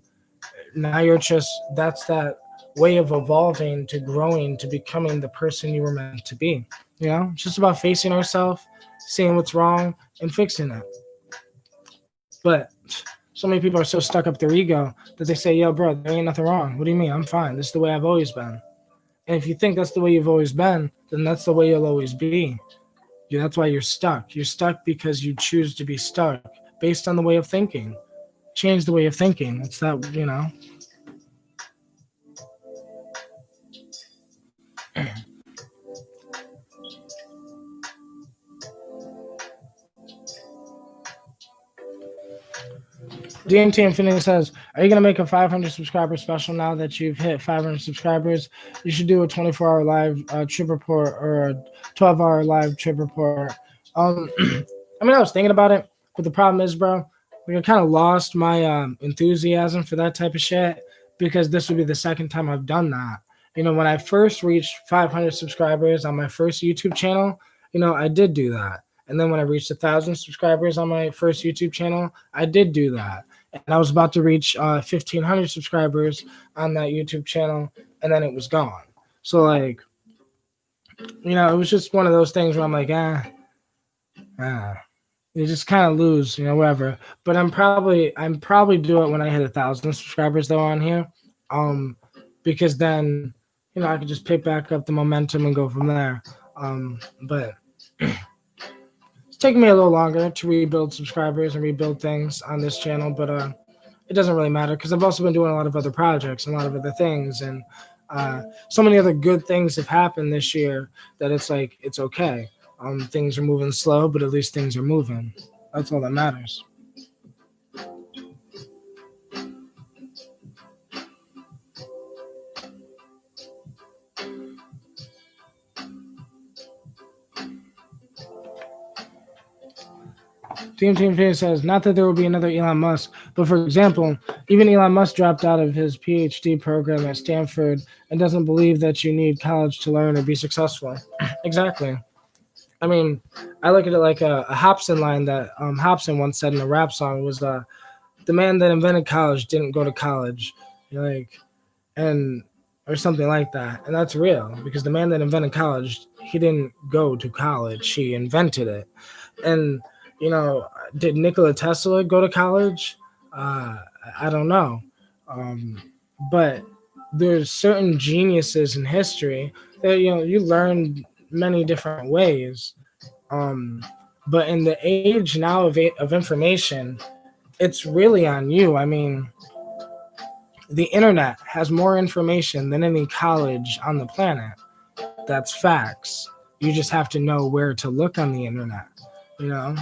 now you're just that's that way of evolving to growing to becoming the person you were meant to be. You know, it's just about facing ourselves, seeing what's wrong, and fixing it. But so many people are so stuck up their ego that they say, yo, bro, there ain't nothing wrong. What do you mean? I'm fine. This is the way I've always been. And if you think that's the way you've always been, then that's the way you'll always be. Yeah, that's why you're stuck. You're stuck because you choose to be stuck based on the way of thinking. Change the way of thinking. It's that, you know. DMT Infinity says, are you going to make a 500 subscriber special now that you've hit 500 subscribers? You should do a 24-hour live trip report or a 12-hour live trip report. I mean, I was thinking about it, but the problem is, bro, like I kind of lost my enthusiasm for that type of shit because this would be the second time I've done that. You know, when I first reached 500 subscribers on my first YouTube channel, you know, I did do that. And then when I reached 1,000 subscribers on my first YouTube channel, I did do that. And I was about to reach 1,500 subscribers on that YouTube channel, and then it was gone. So, like, you know, it was just one of those things where I'm like, you just kind of lose, you know, whatever. But I'm probably do it when I hit 1,000 subscribers though on here, because then, you know, I could just pick back up the momentum and go from there. But it's taking me a little longer to rebuild subscribers and rebuild things on this channel, but it doesn't really matter because I've also been doing a lot of other projects and a lot of other things, and so many other good things have happened this year that it's like it's okay. Things are moving slow, but at least things are moving. That's all that matters. Team Fan says, not that there will be another Elon Musk, but for example, even Elon Musk dropped out of his PhD program at Stanford and doesn't believe that you need college to learn or be successful. Exactly. I mean, I look at it like a Hobson line that Hobson once said in a rap song was, the man that invented college didn't go to college, like, and or something like that. And that's real because the man that invented college, he didn't go to college, he invented it. And you know, did Nikola Tesla go to college? I don't know. But there's certain geniuses in history that, you know, you learn many different ways. But in the age now of information, it's really on you. I mean, the internet has more information than any college on the planet. That's facts. You just have to know where to look on the internet. You know,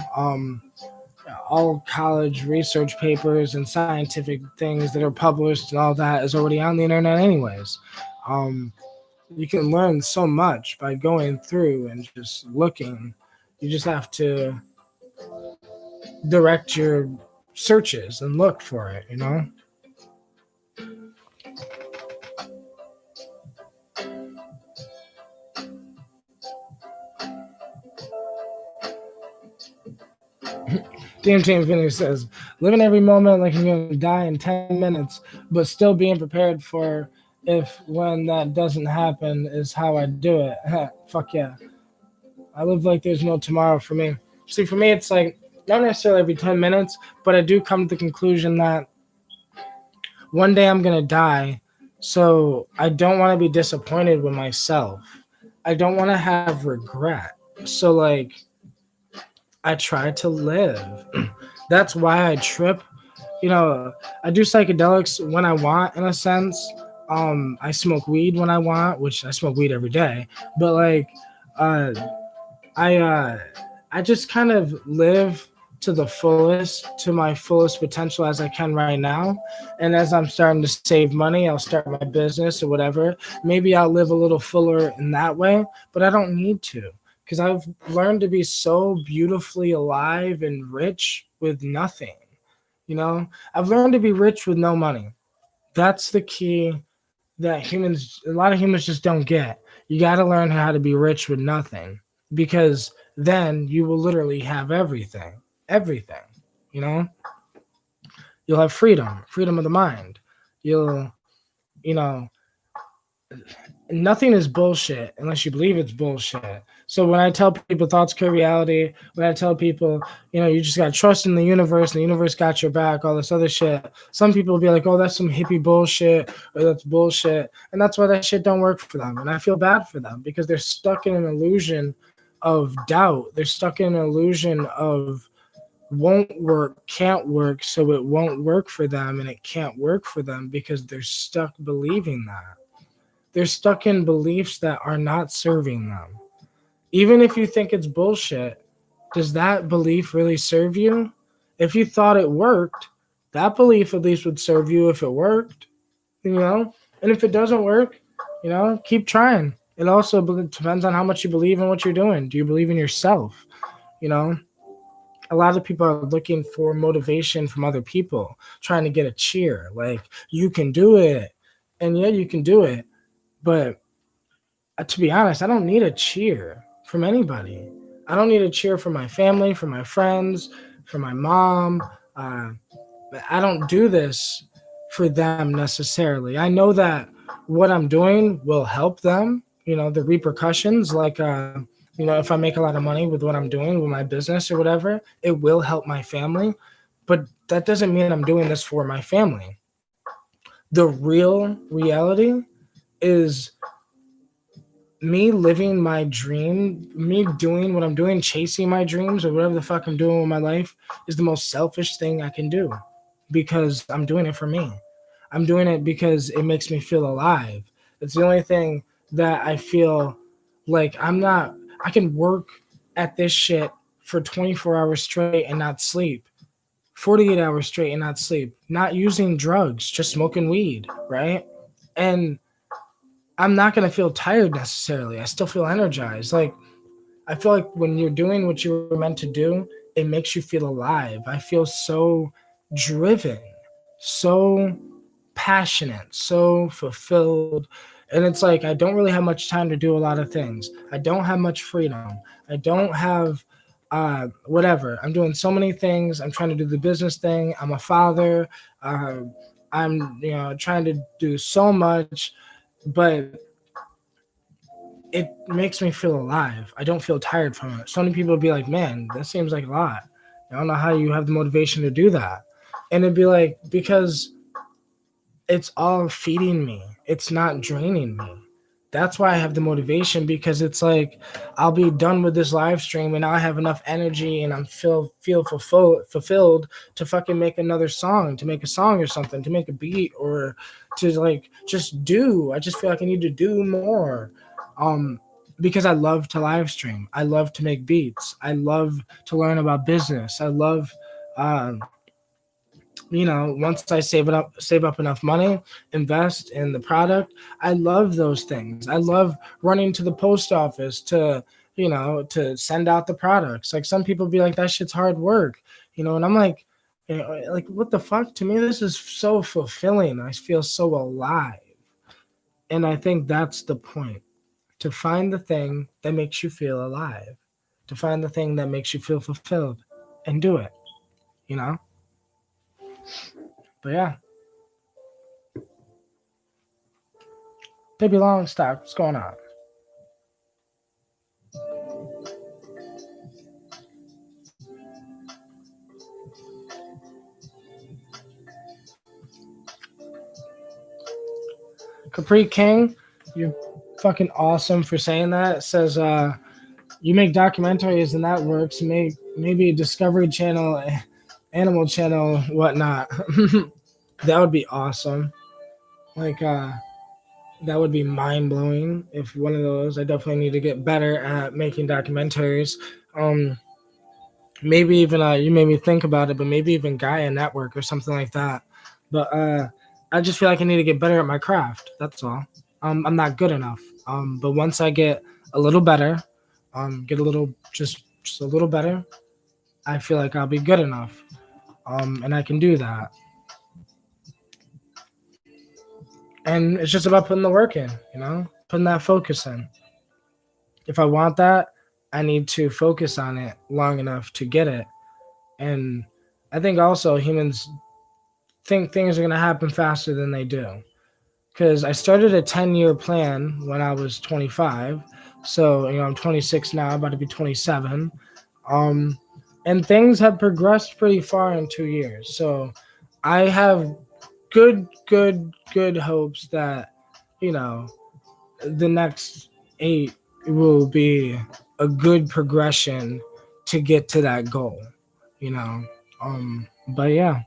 all college research papers and scientific things that are published and all that is already on the internet anyways. You can learn so much by going through and just looking. You just have to direct your searches and look for it, you know? DMT Infinity says, living every moment like you're going to die in 10 minutes, but still being prepared for if when that doesn't happen is how I do it. Fuck yeah. I live like there's no tomorrow for me. See, for me, it's like not necessarily every 10 minutes, but I do come to the conclusion that one day I'm going to die. So I don't want to be disappointed with myself. I don't want to have regret. So, like, I try to live. That's why I trip. You know, I do psychedelics when I want, in a sense. I smoke weed when I want, which I smoke weed every day. But like, I just kind of live to the fullest, to my fullest potential as I can right now. And as I'm starting to save money, I'll start my business or whatever. Maybe I'll live a little fuller in that way, but I don't need to. Because I've learned to be so beautifully alive and rich with nothing. You know, I've learned to be rich with no money. That's the key that a lot of humans just don't get. You got to learn how to be rich with nothing, because then you will literally have everything. Everything. You know, you'll have freedom of the mind. You'll, you know, nothing is bullshit unless you believe it's bullshit. So when I tell people thoughts create reality, when I tell people, you just got to trust in the universe and the universe got your back, all this other shit, some people will be like, oh, that's some hippie bullshit or that's bullshit. And that's why that shit don't work for them. And I feel bad for them because they're stuck in an illusion of doubt. They're stuck in an illusion of won't work, can't work, so it won't work for them, and it can't work for them because they're stuck believing that. They're stuck in beliefs that are not serving them. Even if you think it's bullshit, does that belief really serve you? If you thought it worked, that belief at least would serve you if it worked, And if it doesn't work, keep trying. It also depends on how much you believe in what you're doing. Do you believe in yourself? A lot of people are looking for motivation from other people, trying to get a cheer. Like, you can do it. And yeah, you can do it. But to be honest, I don't need a cheer from anybody. I don't need a cheer from my family, from my friends, from my mom. I don't do this for them necessarily. I know that what I'm doing will help them, the repercussions, like, if I make a lot of money with what I'm doing with my business or whatever, it will help my family. But that doesn't mean I'm doing this for my family. The real reality is me living my dream, me doing what I'm doing, chasing my dreams or whatever the fuck I'm doing with my life is the most selfish thing I can do, because I'm doing it for me. I'm doing it because it makes me feel alive. It's the only thing that I feel like I can work at this shit for 24 hours straight and not sleep, 48 hours straight and not sleep, not using drugs, just smoking weed, right? And I'm not going to feel tired necessarily. I still feel energized. Like, I feel like when you're doing what you were meant to do, it makes you feel alive. I feel so driven, so passionate, so fulfilled. And it's like, I don't really have much time to do a lot of things. I don't have much freedom. I don't have whatever. I'm doing so many things. I'm trying to do the business thing. I'm a father. I'm trying to do so much, but it makes me feel alive. I don't feel tired from it. So many people would be like, man, that seems like a lot. I don't know how you have the motivation to do that. And it'd be like, because it's all feeding me. It's not draining me. That's why I have the motivation, because it's like, I'll be done with this live stream and now I have enough energy and I'm feel fulfilled to fucking make another song, to make a song or something, to make a beat, or to like just do. I just feel like I need to do more. Because I love to live stream. I love to make beats. I love to learn about business. I love once I save up enough money, invest in the product. I love those things. I love running to the post office to send out the products. Like, some people be like, that shit's hard work, and I'm like, like, what the fuck? To me, this is so fulfilling. I feel so alive. And I think that's the point, to find the thing that makes you feel alive, to find the thing that makes you feel fulfilled, and do it, But yeah. Baby Longstock, what's going on? Capri King, you're fucking awesome for saying that. It says you make documentaries and that works. Maybe Discovery Channel, Animal Channel, whatnot. That would be awesome. Like, that would be mind-blowing if one of those. I definitely need to get better at making documentaries. Maybe even you made me think about it, but maybe even Gaia Network or something like that. But I just feel like I need to get better at my craft. That's all. I'm not good enough. But once I get a little better, get a little just a little better, I feel like I'll be good enough. And I can do that. And it's just about putting the work in, putting that focus in. If I want that, I need to focus on it long enough to get it. And I think also humans think things are going to happen faster than they do. Because I started a 10-year plan when I was 25. So, I'm 26 now, about to be 27. And things have progressed pretty far in 2 years. So I have good hopes that, the next 8 will be a good progression to get to that goal, you know. But yeah,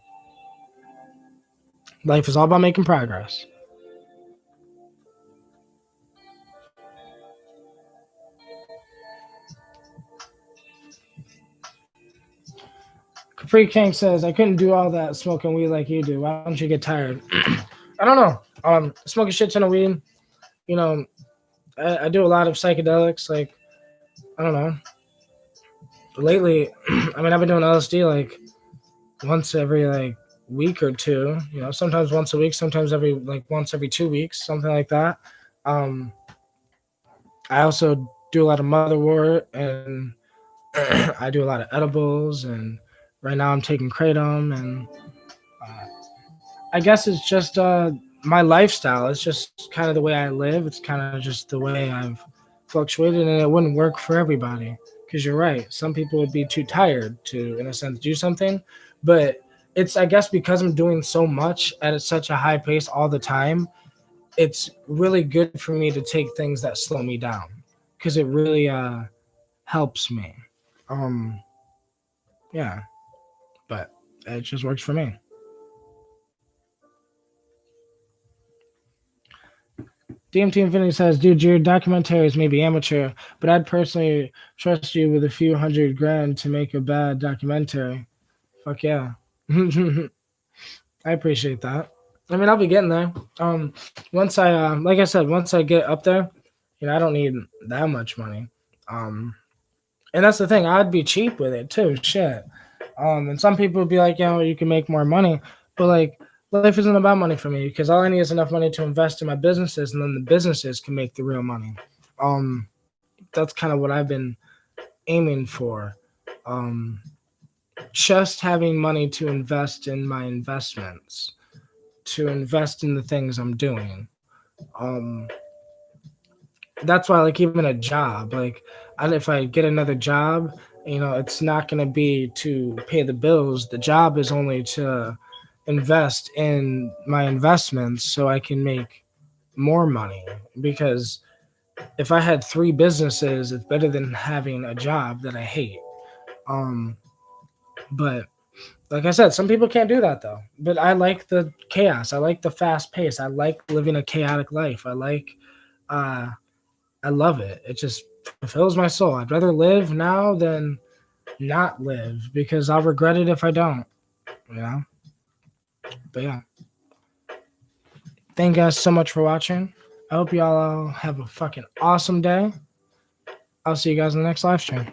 life is all about making progress. Capri King says, I couldn't do all that smoking weed like you do. Why don't you get tired? I don't know. Smoking shit ton of weed. You know, I do a lot of psychedelics. Like, I don't know. Lately, I mean, I've been doing LSD like once every like week or two. Sometimes once a week, sometimes once every 2 weeks, something like that. Um, I also do a lot of motherwort, and I do a lot of edibles, and right now I'm taking kratom, and uh, I guess it's just my lifestyle. It's just kind of the way I live. It's kind of just the way I've fluctuated, and it wouldn't work for everybody. Because you're right, some people would be too tired to, in a sense, do something. But it's, I guess, because I'm doing so much at such a high pace all the time, it's really good for me to take things that slow me down, because it really helps me. Um, yeah, but it just works for me. DMT Infinity says, dude, your documentaries may be amateur, but I'd personally trust you with a few $100,000 to make a bad documentary. Fuck yeah. I appreciate that. I mean, I'll be getting there. Once I, like I said, once I get up there, I don't need that much money. Um, and that's the thing. I'd be cheap with it too. Shit. And some people would be like, you can make more money, but like, life isn't about money for me, because all I need is enough money to invest in my businesses, and then the businesses can make the real money. Um, that's kind of what I've been aiming for. Um, just having money to invest in my investments, to invest in the things I'm doing. Um, that's why, like, even a job, like, if I get another job, it's not going to be to pay the bills. The job is only to invest in my investments so I can make more money. Because if I had 3 businesses, it's better than having a job that I hate. Um, but like I said, some people can't do that though. But I like the chaos. I like the fast pace. I like living a chaotic life. Uh, I love it. It just fulfills my soul. I'd rather live now than not live, because I'll regret it if I don't. You know. But yeah, thank you guys so much for watching. I hope y'all have a fucking awesome day. I'll see you guys in the next live stream.